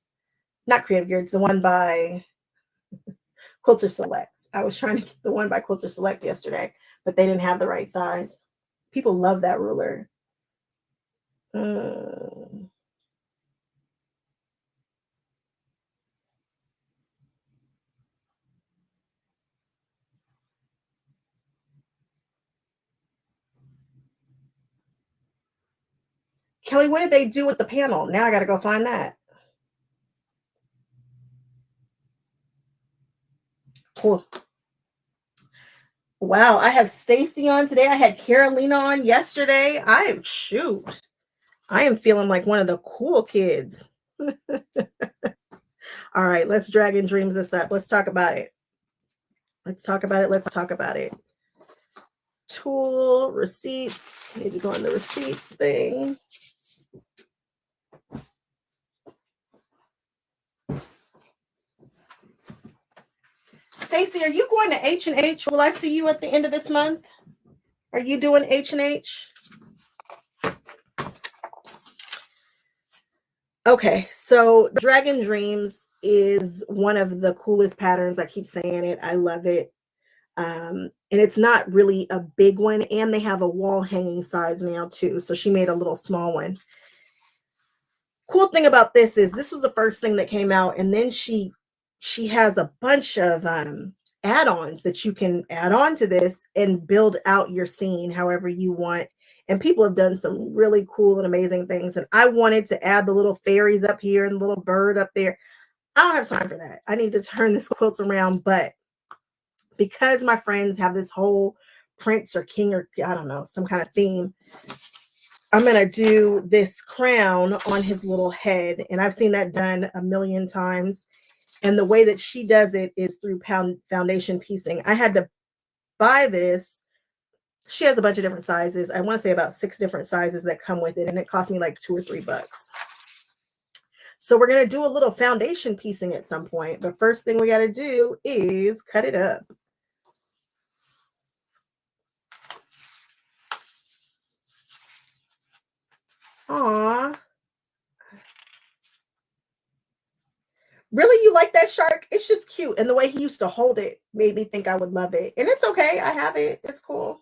Not Creative Grids, the one by Quilter Select. I was trying to get the one by Quilter Select yesterday, but they didn't have the right size. People love that ruler. Kelly, what did they do with the panel? Now I got to go find that. Cool. Wow, I have Stacy on today. I had Carolina on yesterday. I am feeling like one of the cool kids. All right, let's Dragon Dreams this up. Let's talk about it. Let's talk about it. Let's talk about it. Tool, receipts. Need to go on the receipts thing. Stacy, are you going to H&H? Will I see you at the end of this month? Are you doing H&H? Okay, so Dragon Dreams is one of the coolest patterns. I keep saying it. I love it. And it's not really a big one. And they have a wall hanging size now too. So she made a little small one. Cool thing about this is this was the first thing that came out. And then she has a bunch of add-ons that you can add on to this and build out your scene however you want. And people have done some really cool and amazing things. And I wanted to add the little fairies up here and the little bird up there. I don't have time for that. I need to turn this quilt around. But because my friends have this whole prince or king or I don't know, some kind of theme, I'm going to do this crown on his little head. And I've seen that done a million times. And the way that she does it is through foundation piecing. I had to buy this. She has a bunch of different sizes. I want to say about 6 different sizes that come with it. And it cost me like $2 or $3. So we're going to do a little foundation piecing at some point. But first thing we got to do is cut it up. Aw. Really, you like that shark? It's just cute. And the way he used to hold it made me think I would love it. And it's okay. I have it. It's cool.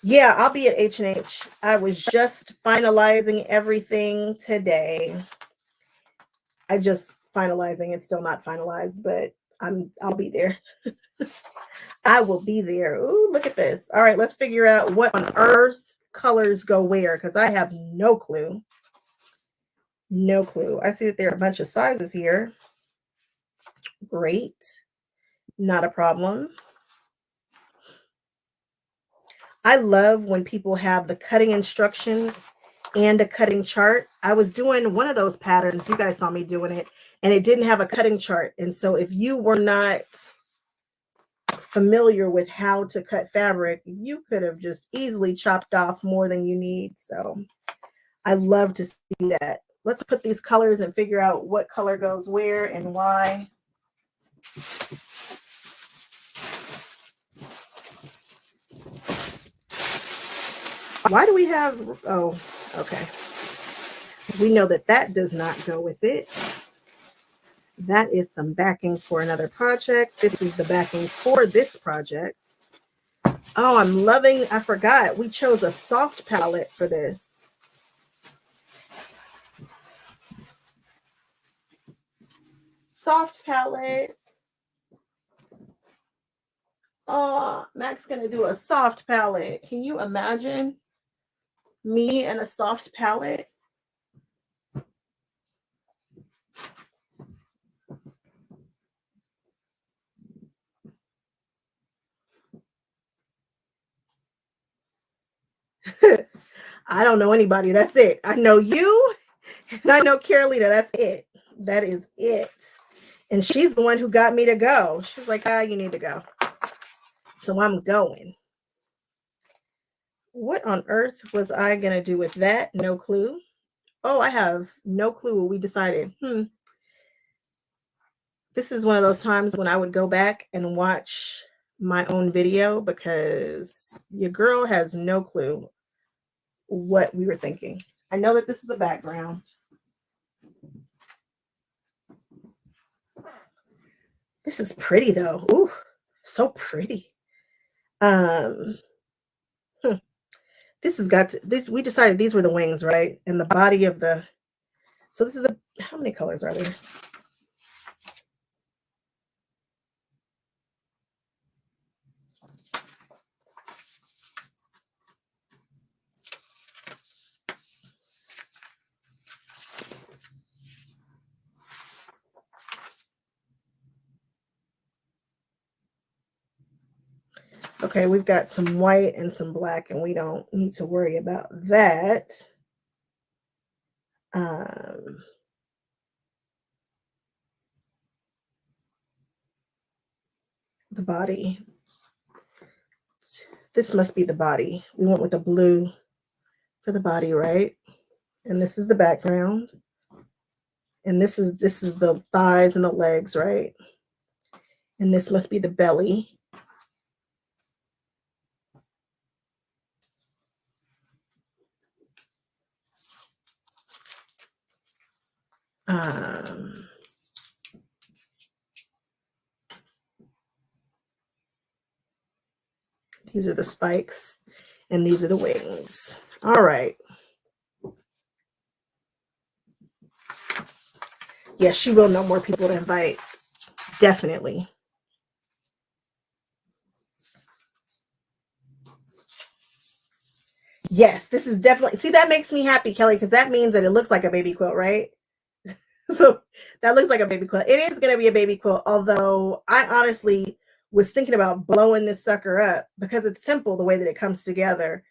Yeah, I'll be at H&H. I was just finalizing everything today. I just finalizing. It's still not finalized, but I'll be there. I will be there. Ooh, look at this. All right, let's figure out what on earth colors go where because I have no clue. No clue. I see that there are a bunch of sizes here. Great. Not a problem. I love when people have the cutting instructions and a cutting chart. I was doing one of those patterns. You guys saw me doing it, and it didn't have a cutting chart. And so if you were not familiar with how to cut fabric, you could have just easily chopped off more than you need. So I love to see that. Let's put these colors and figure out what color goes where and why. Why do we have, oh, okay. We know that that does not go with it. That is some backing for another project. This is the backing for this project. Oh, I'm loving, I forgot, we chose a soft palette for this. Soft palette. Oh, Mac's gonna do a soft palette. Can you imagine me and a soft palette? I don't know anybody. That's it. I know you and I know Carolina. That's it. That is it. And she's the one who got me to go. She's like, you need to go. So I'm going. What on earth was I going to do with that? No clue. Oh, I have no clue what we decided. This is one of those times when I would go back and watch my own video because your girl has no clue what we were thinking. I know that this is the background. This is pretty though. Ooh, so pretty. This has got to, this, we decided these were the wings, right? And the body of the, so this is the, how many colors are there? Okay, we've got some white and some black, and we don't need to worry about that. The body. This must be the body. We went with the blue for the body, right? And this is the background. And this is the thighs and the legs, right? And this must be the belly. These are the spikes, and these are the wings. All right. Yes, she will know more people to invite. Definitely. Yes, this is definitely, see, that makes me happy, Kelly, because that means that it looks like a baby quilt, right? So that looks like a baby quilt. It is going to be a baby quilt, although I honestly was thinking about blowing this sucker up because it's simple the way that it comes together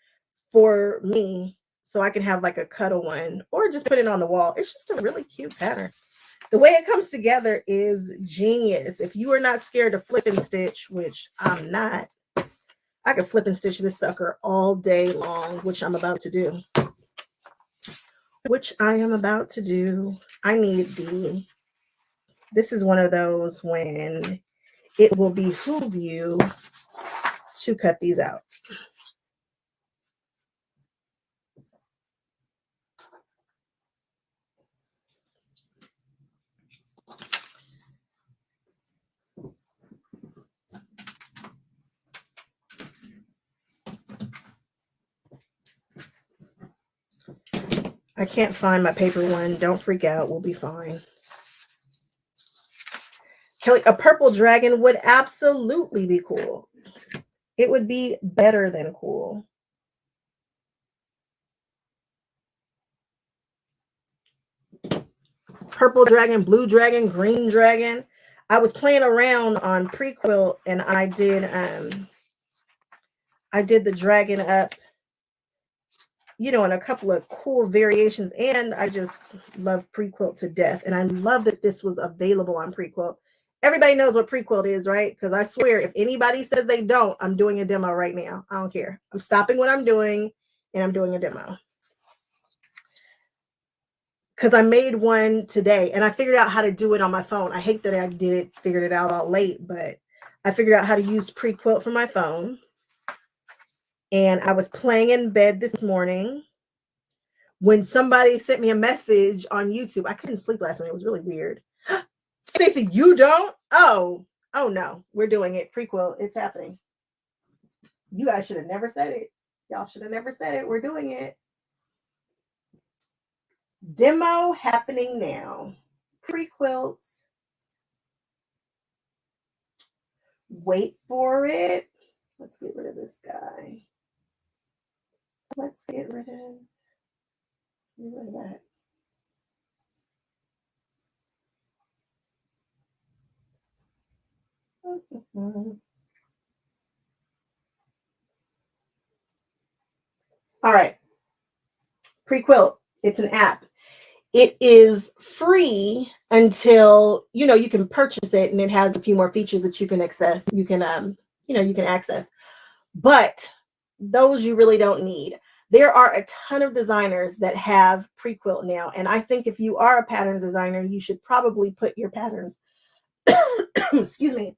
for me, so I can have like a cuddle one or just put it on the wall. It's just a really cute pattern. The way it comes together is genius. If you are not scared to flip and stitch, which I'm not, I could flip and stitch this sucker all day long, which I'm about to do. I need this is one of those when it will behoove you to cut these out. I can't find my paper one. Don't freak out. We'll be fine. Kelly, a purple dragon would absolutely be cool. It would be better than cool. Purple dragon, blue dragon, green dragon. I was playing around on Prequilt and I did the dragon up, you know, in a couple of cool variations, and I just love Prequilt to death. And I love that this was available on Prequilt. Everybody knows what Prequilt is, right? Because I swear, if anybody says they don't, I'm doing a demo right now. I don't care. I'm stopping what I'm doing, and I'm doing a demo. because I made one today and I figured out how to do it on my phone. I hate that I figured it out all late, but I figured out how to use Prequilt for my phone. And I was playing in bed this morning when somebody sent me a message on YouTube. I couldn't sleep last night. It was really weird. Stacey, you don't? Oh no, we're doing it. Prequilt, it's happening. You guys should have never said it. Y'all should have never said it. We're doing it. Demo happening now. Prequilt. Wait for it. Let's get rid of this guy. Let's get rid of that. All right. Prequilt. It's an app. It is free until, you can purchase it, and it has a few more features that you can access. You can access. But those you really don't need. There are a ton of designers that have Prequilt now. And I think if you are a pattern designer, you should probably put your patterns, excuse me,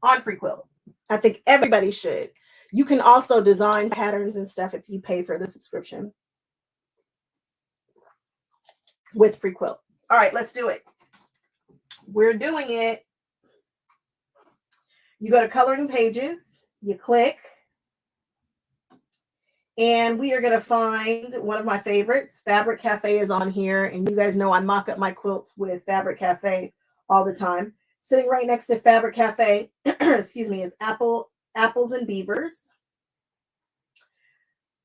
on Prequilt. I think everybody should. You can also design patterns and stuff if you pay for the subscription with Prequilt. All right, let's do it. We're doing it. You go to coloring pages, you click, and we are going to find one of my favorites. Fabric Cafe is on here, and you guys know I mock up my quilts with Fabric Cafe all the time. Sitting right next to Fabric Cafe, excuse me, is Apples and Beavers.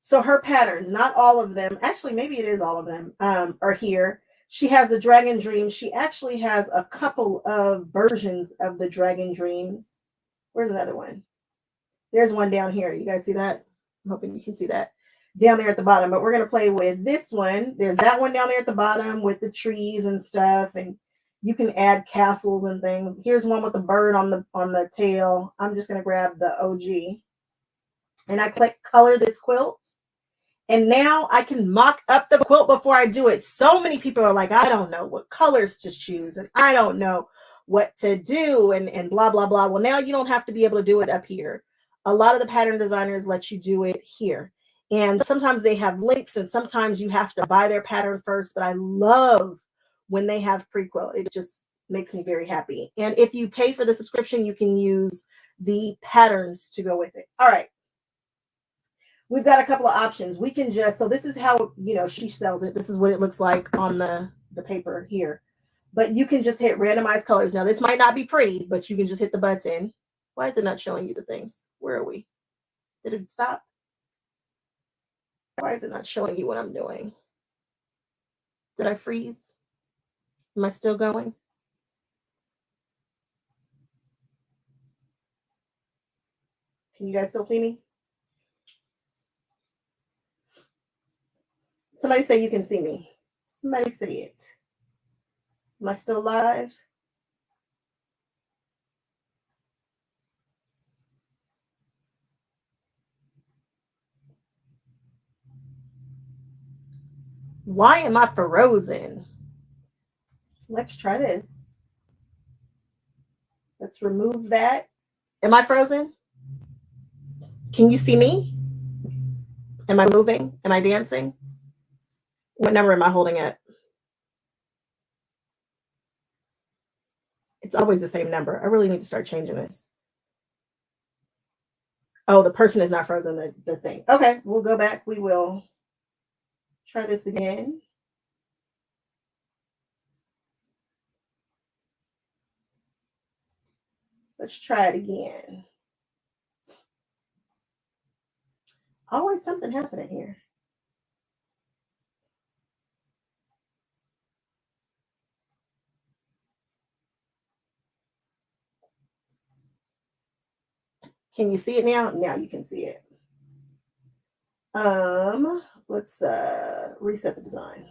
So her patterns, not all of them, actually maybe it is all of them, are here. She has the Dragon Dreams. She actually has a couple of versions of the Dragon Dreams. Where's another one? There's one down here. You guys see that? I'm hoping you can see that down there at the bottom. But we're going to play with this one. There's that one down there at the bottom with the trees and stuff. And you can add castles and things. Here's one with the bird on the tail. I'm just going to grab the OG. And I click color this quilt. And now I can mock up the quilt before I do it. So many people are like, I don't know what colors to choose, and I don't know what to do, and blah, blah, blah. Well, now you don't have to be able to do it up here. A lot of the pattern designers let you do it here. And sometimes they have links, and sometimes you have to buy their pattern first. But I love when they have Prequilt. It just makes me very happy. And if you pay for the subscription, you can use the patterns to go with it. All right. We've got a couple of options. We can just, so this is how, she sells it. This is what it looks like on the paper here. But you can just hit randomize colors. Now, this might not be pretty, but you can just hit the button. Why is it not showing you the things? Where are we? Did it stop? Why is it not showing you what I'm doing? Did I freeze? Am I still going? Can you guys still see me? Somebody say you can see me. Somebody say it. Am I still live? Why am I frozen? Let's try this. Let's remove that. Am I frozen? Can you see me? Am I moving? Am I dancing? What number am I holding at? It's always the same number. I really need to start changing this. Oh, the person is not frozen, the thing. Okay, we'll go back. We will try this again. Let's try it again. Always something happening here. Can you see it now? Now you can see it. Let's reset the design.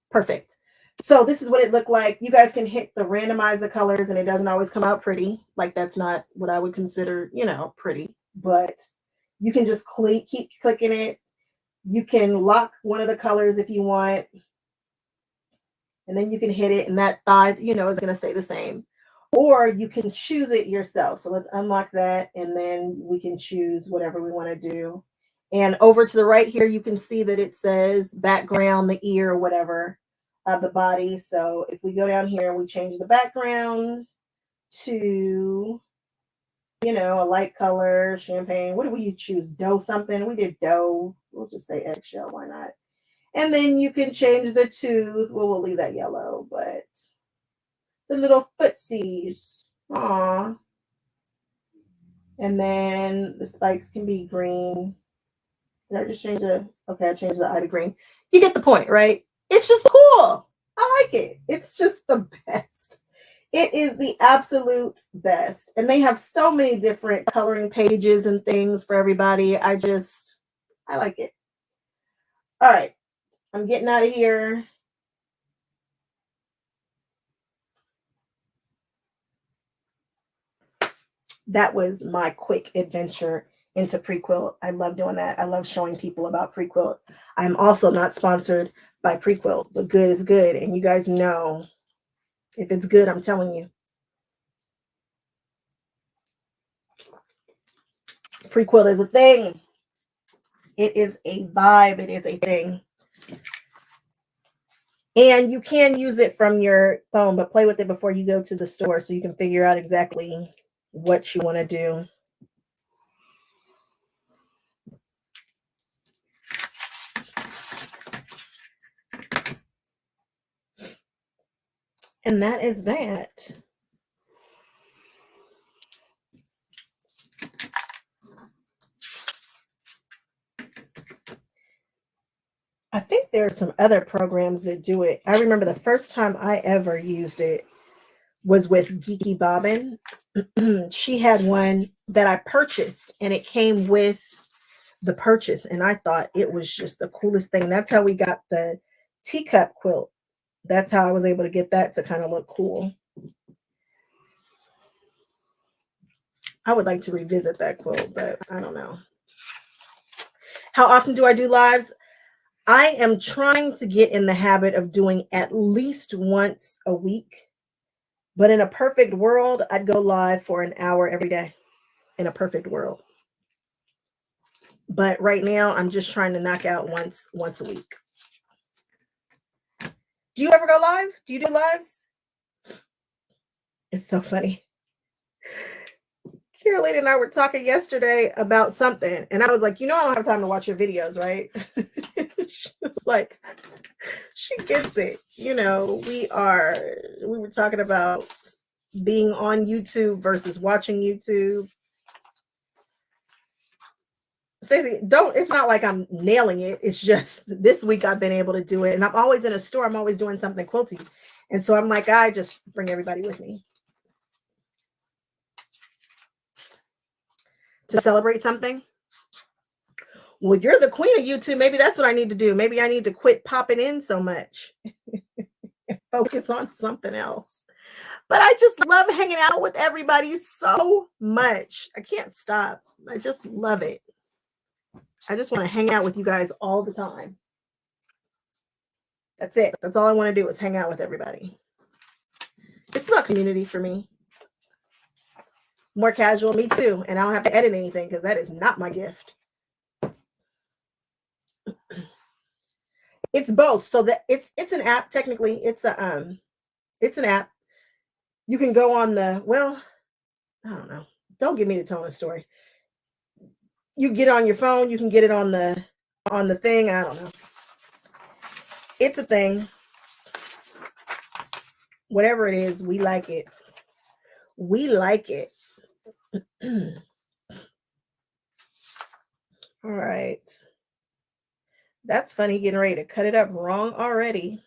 Perfect. So this is what it looked like. You guys can hit the randomize the colors, and it doesn't always come out pretty. Like, that's not what I would consider, pretty. But you can just keep clicking it. You can lock one of the colors if you want. and then you can hit it and that thigh, you know, is going to stay the same. Or you can choose it yourself. So let's unlock that and then we can choose whatever we want to do. And over to the right here, you can see that it says background, the ear, or whatever of the body. So if we go down here and we change the background to, you know, a light color, champagne. What do we choose? Dough something. We did dough. We'll just say eggshell. Why not? And then you can change the tooth. Well, we'll leave that yellow, but the little footsies. Aw. And then the spikes can be green. Did I just change the, okay, I changed the eye to green. You get the point, right? It's just cool. I like it. It's just the best. It is the absolute best. And they have so many different coloring pages and things for everybody. I like it. All right. I'm getting out of here. That was my quick adventure into Prequilt. I love doing that. I love showing people about Prequilt. I'm also not sponsored by Prequilt, but good is good. And you guys know if it's good, I'm telling you. Prequilt is a thing. It is a vibe. It is a thing. And you can use it from your phone, but play with it before you go to the store so you can figure out exactly what you want to do. And that is that. I think there are some other programs that do it. I remember the first time I ever used it was with Geeky Bobbin. She had one that I purchased and it came with the purchase. And I thought it was just the coolest thing. That's how we got the teacup quilt. That's how I was able to get that to kind of look cool. I would like to revisit that quilt, but I don't know. How often do I do lives? I am trying to get in the habit of doing at least once a week. But in a perfect world, I'd go live for an hour every day. In a perfect world. But right now, I'm just trying to knock out once a week. Do you ever go live? Do you do lives? It's so funny. Caroline and I were talking yesterday about something, and I was like, you know, I don't have time to watch your videos, right? She was like, she gets it. You know, we were talking about being on YouTube versus watching YouTube. Stacey, it's not like I'm nailing it. It's just this week I've been able to do it. And I'm always in a store. I'm always doing something quilty. And so I'm like, I just bring everybody with me. To celebrate something? Well, you're the queen of YouTube. Maybe that's what I need to do. Maybe I need to quit popping in so much and focus on something else. But I just love hanging out with everybody so much. I can't stop. I just love it. I just want to hang out with you guys all the time. That's it. That's all I want to do is hang out with everybody. It's about community for me. More casual, me too. And I don't have to edit anything because that is not my gift. It's both. So that it's an app. Technically, it's an app. You can go on the, well, I don't know. Don't get me to tell a story. You get on your phone, you can get it on the thing. I don't know. It's a thing. Whatever it is, we like it. We like it. All right. That's funny, getting ready to cut it up wrong already.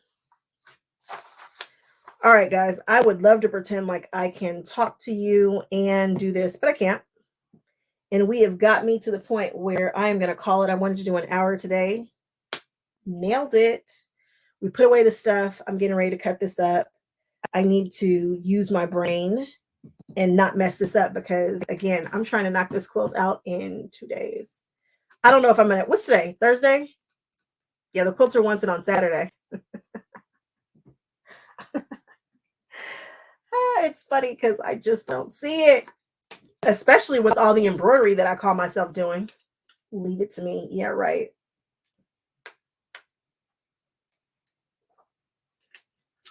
All right, guys, I would love to pretend like I can talk to you and do this, but I can't. And we have got me to the point where I am going to call it. I wanted to do an hour today. Nailed it. We put away the stuff. I'm getting ready to cut this up. I need to use my brain and not mess this up because, again, I'm trying to knock this quilt out in 2 days. I don't know if I'm going to, what's today? Thursday? Yeah, the quilts are wanting on Saturday. It's funny because I just don't see it, especially with all the embroidery that I call myself doing. Leave it to me. Yeah, right.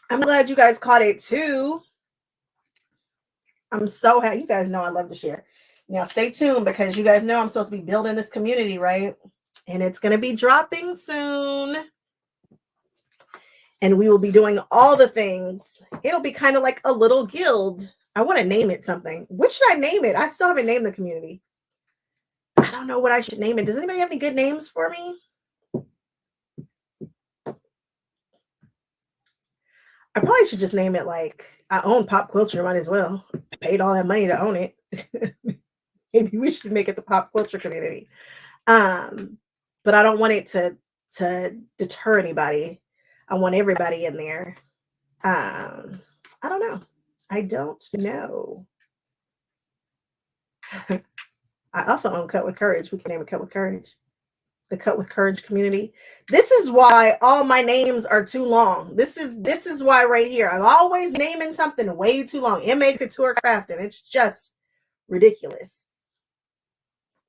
I'm glad you guys caught it too. I'm so happy. You guys know I love to share. Now stay tuned because you guys know I'm supposed to be building this community, right? And it's going to be dropping soon. And we will be doing all the things. It'll be kind of like a little guild. I want to name it something. What should I name it? I still haven't named the community. I don't know what I should name it. Does anybody have any good names for me? I probably should just name it like I own Pop Quilter. Might as well. I paid all that money to own it. Maybe we should make it the Pop Quilter community. But I don't want it to deter anybody. I want everybody in there. I don't know. I don't know. I also own Cut with Courage. We can name it Cut with Courage. The Cut with Courage community. This is why all my names are too long. This is why right here. I'm always naming something way too long. M.A. Couture Crafting. It's just ridiculous.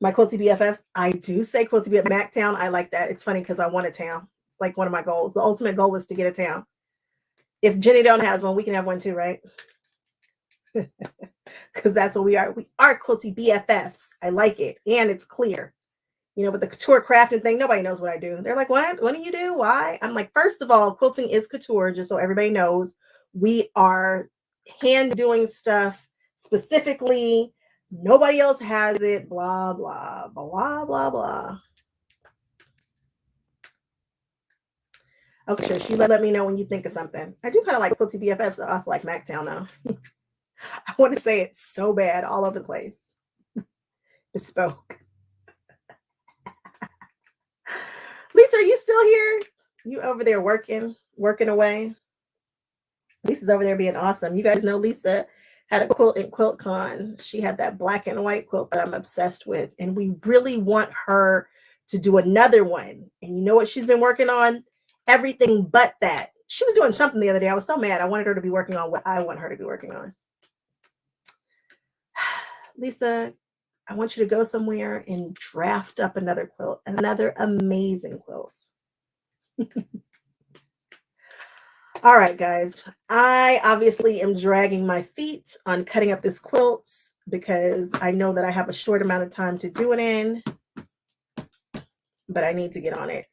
My Quilty BFFs. I do say Quilty BFF Mactown. I like that. It's funny because I want a town. It's like one of my goals. The ultimate goal is to get a town. If Jenny don't has one, we can have one too, right? Because that's what we are. We are Quilty BFFs. I like it. And it's clear. You know, with the couture crafting thing, nobody knows what I do. They're like, what? What do you do? Why? I'm like, first of all, quilting is couture, just so everybody knows. We are hand doing stuff specifically. Nobody else has it. Blah, blah, blah, blah, blah. Okay, she let me know when you think of something. I do kind of like Quilty BFFs, so I also like Mactown though. I want to say it so bad all over the place. Bespoke. Lisa, are you still here? You over there working away? Lisa's over there being awesome. You guys know Lisa had a quilt in QuiltCon. She had that black and white quilt that I'm obsessed with. And we really want her to do another one. And you know what she's been working on? Everything but that. She was doing something the other day. I was so mad. I wanted her to be working on what I want her to be working on. Lisa, I want you to go somewhere and draft up another quilt, another amazing quilt. All right, guys. I obviously am dragging my feet on cutting up this quilt because I know that I have a short amount of time to do it in, but I need to get on it.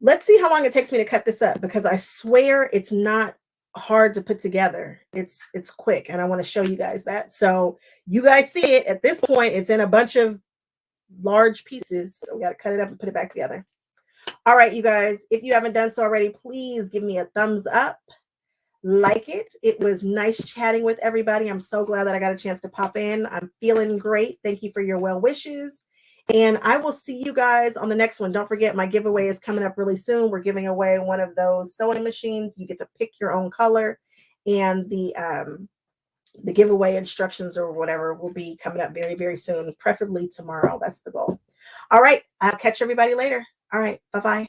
Let's see how long it takes me to cut this up because I swear it's not hard to put together. It's quick, and I want to show you guys that. So you guys see it at this point. It's in a bunch of large pieces, so we got to cut it up and put it back together. All right, you guys, if you haven't done so already, please give me a thumbs up, like it. It was nice chatting with everybody. I'm so glad that I got a chance to pop in. I'm feeling great. Thank you for your well wishes. And I will see you guys on the next one. Don't forget, my giveaway is coming up really soon. We're giving away one of those sewing machines. You get to pick your own color, and the giveaway instructions or whatever will be coming up very, very soon, preferably tomorrow. That's the goal. All right. I'll catch everybody later. All right. Bye-bye.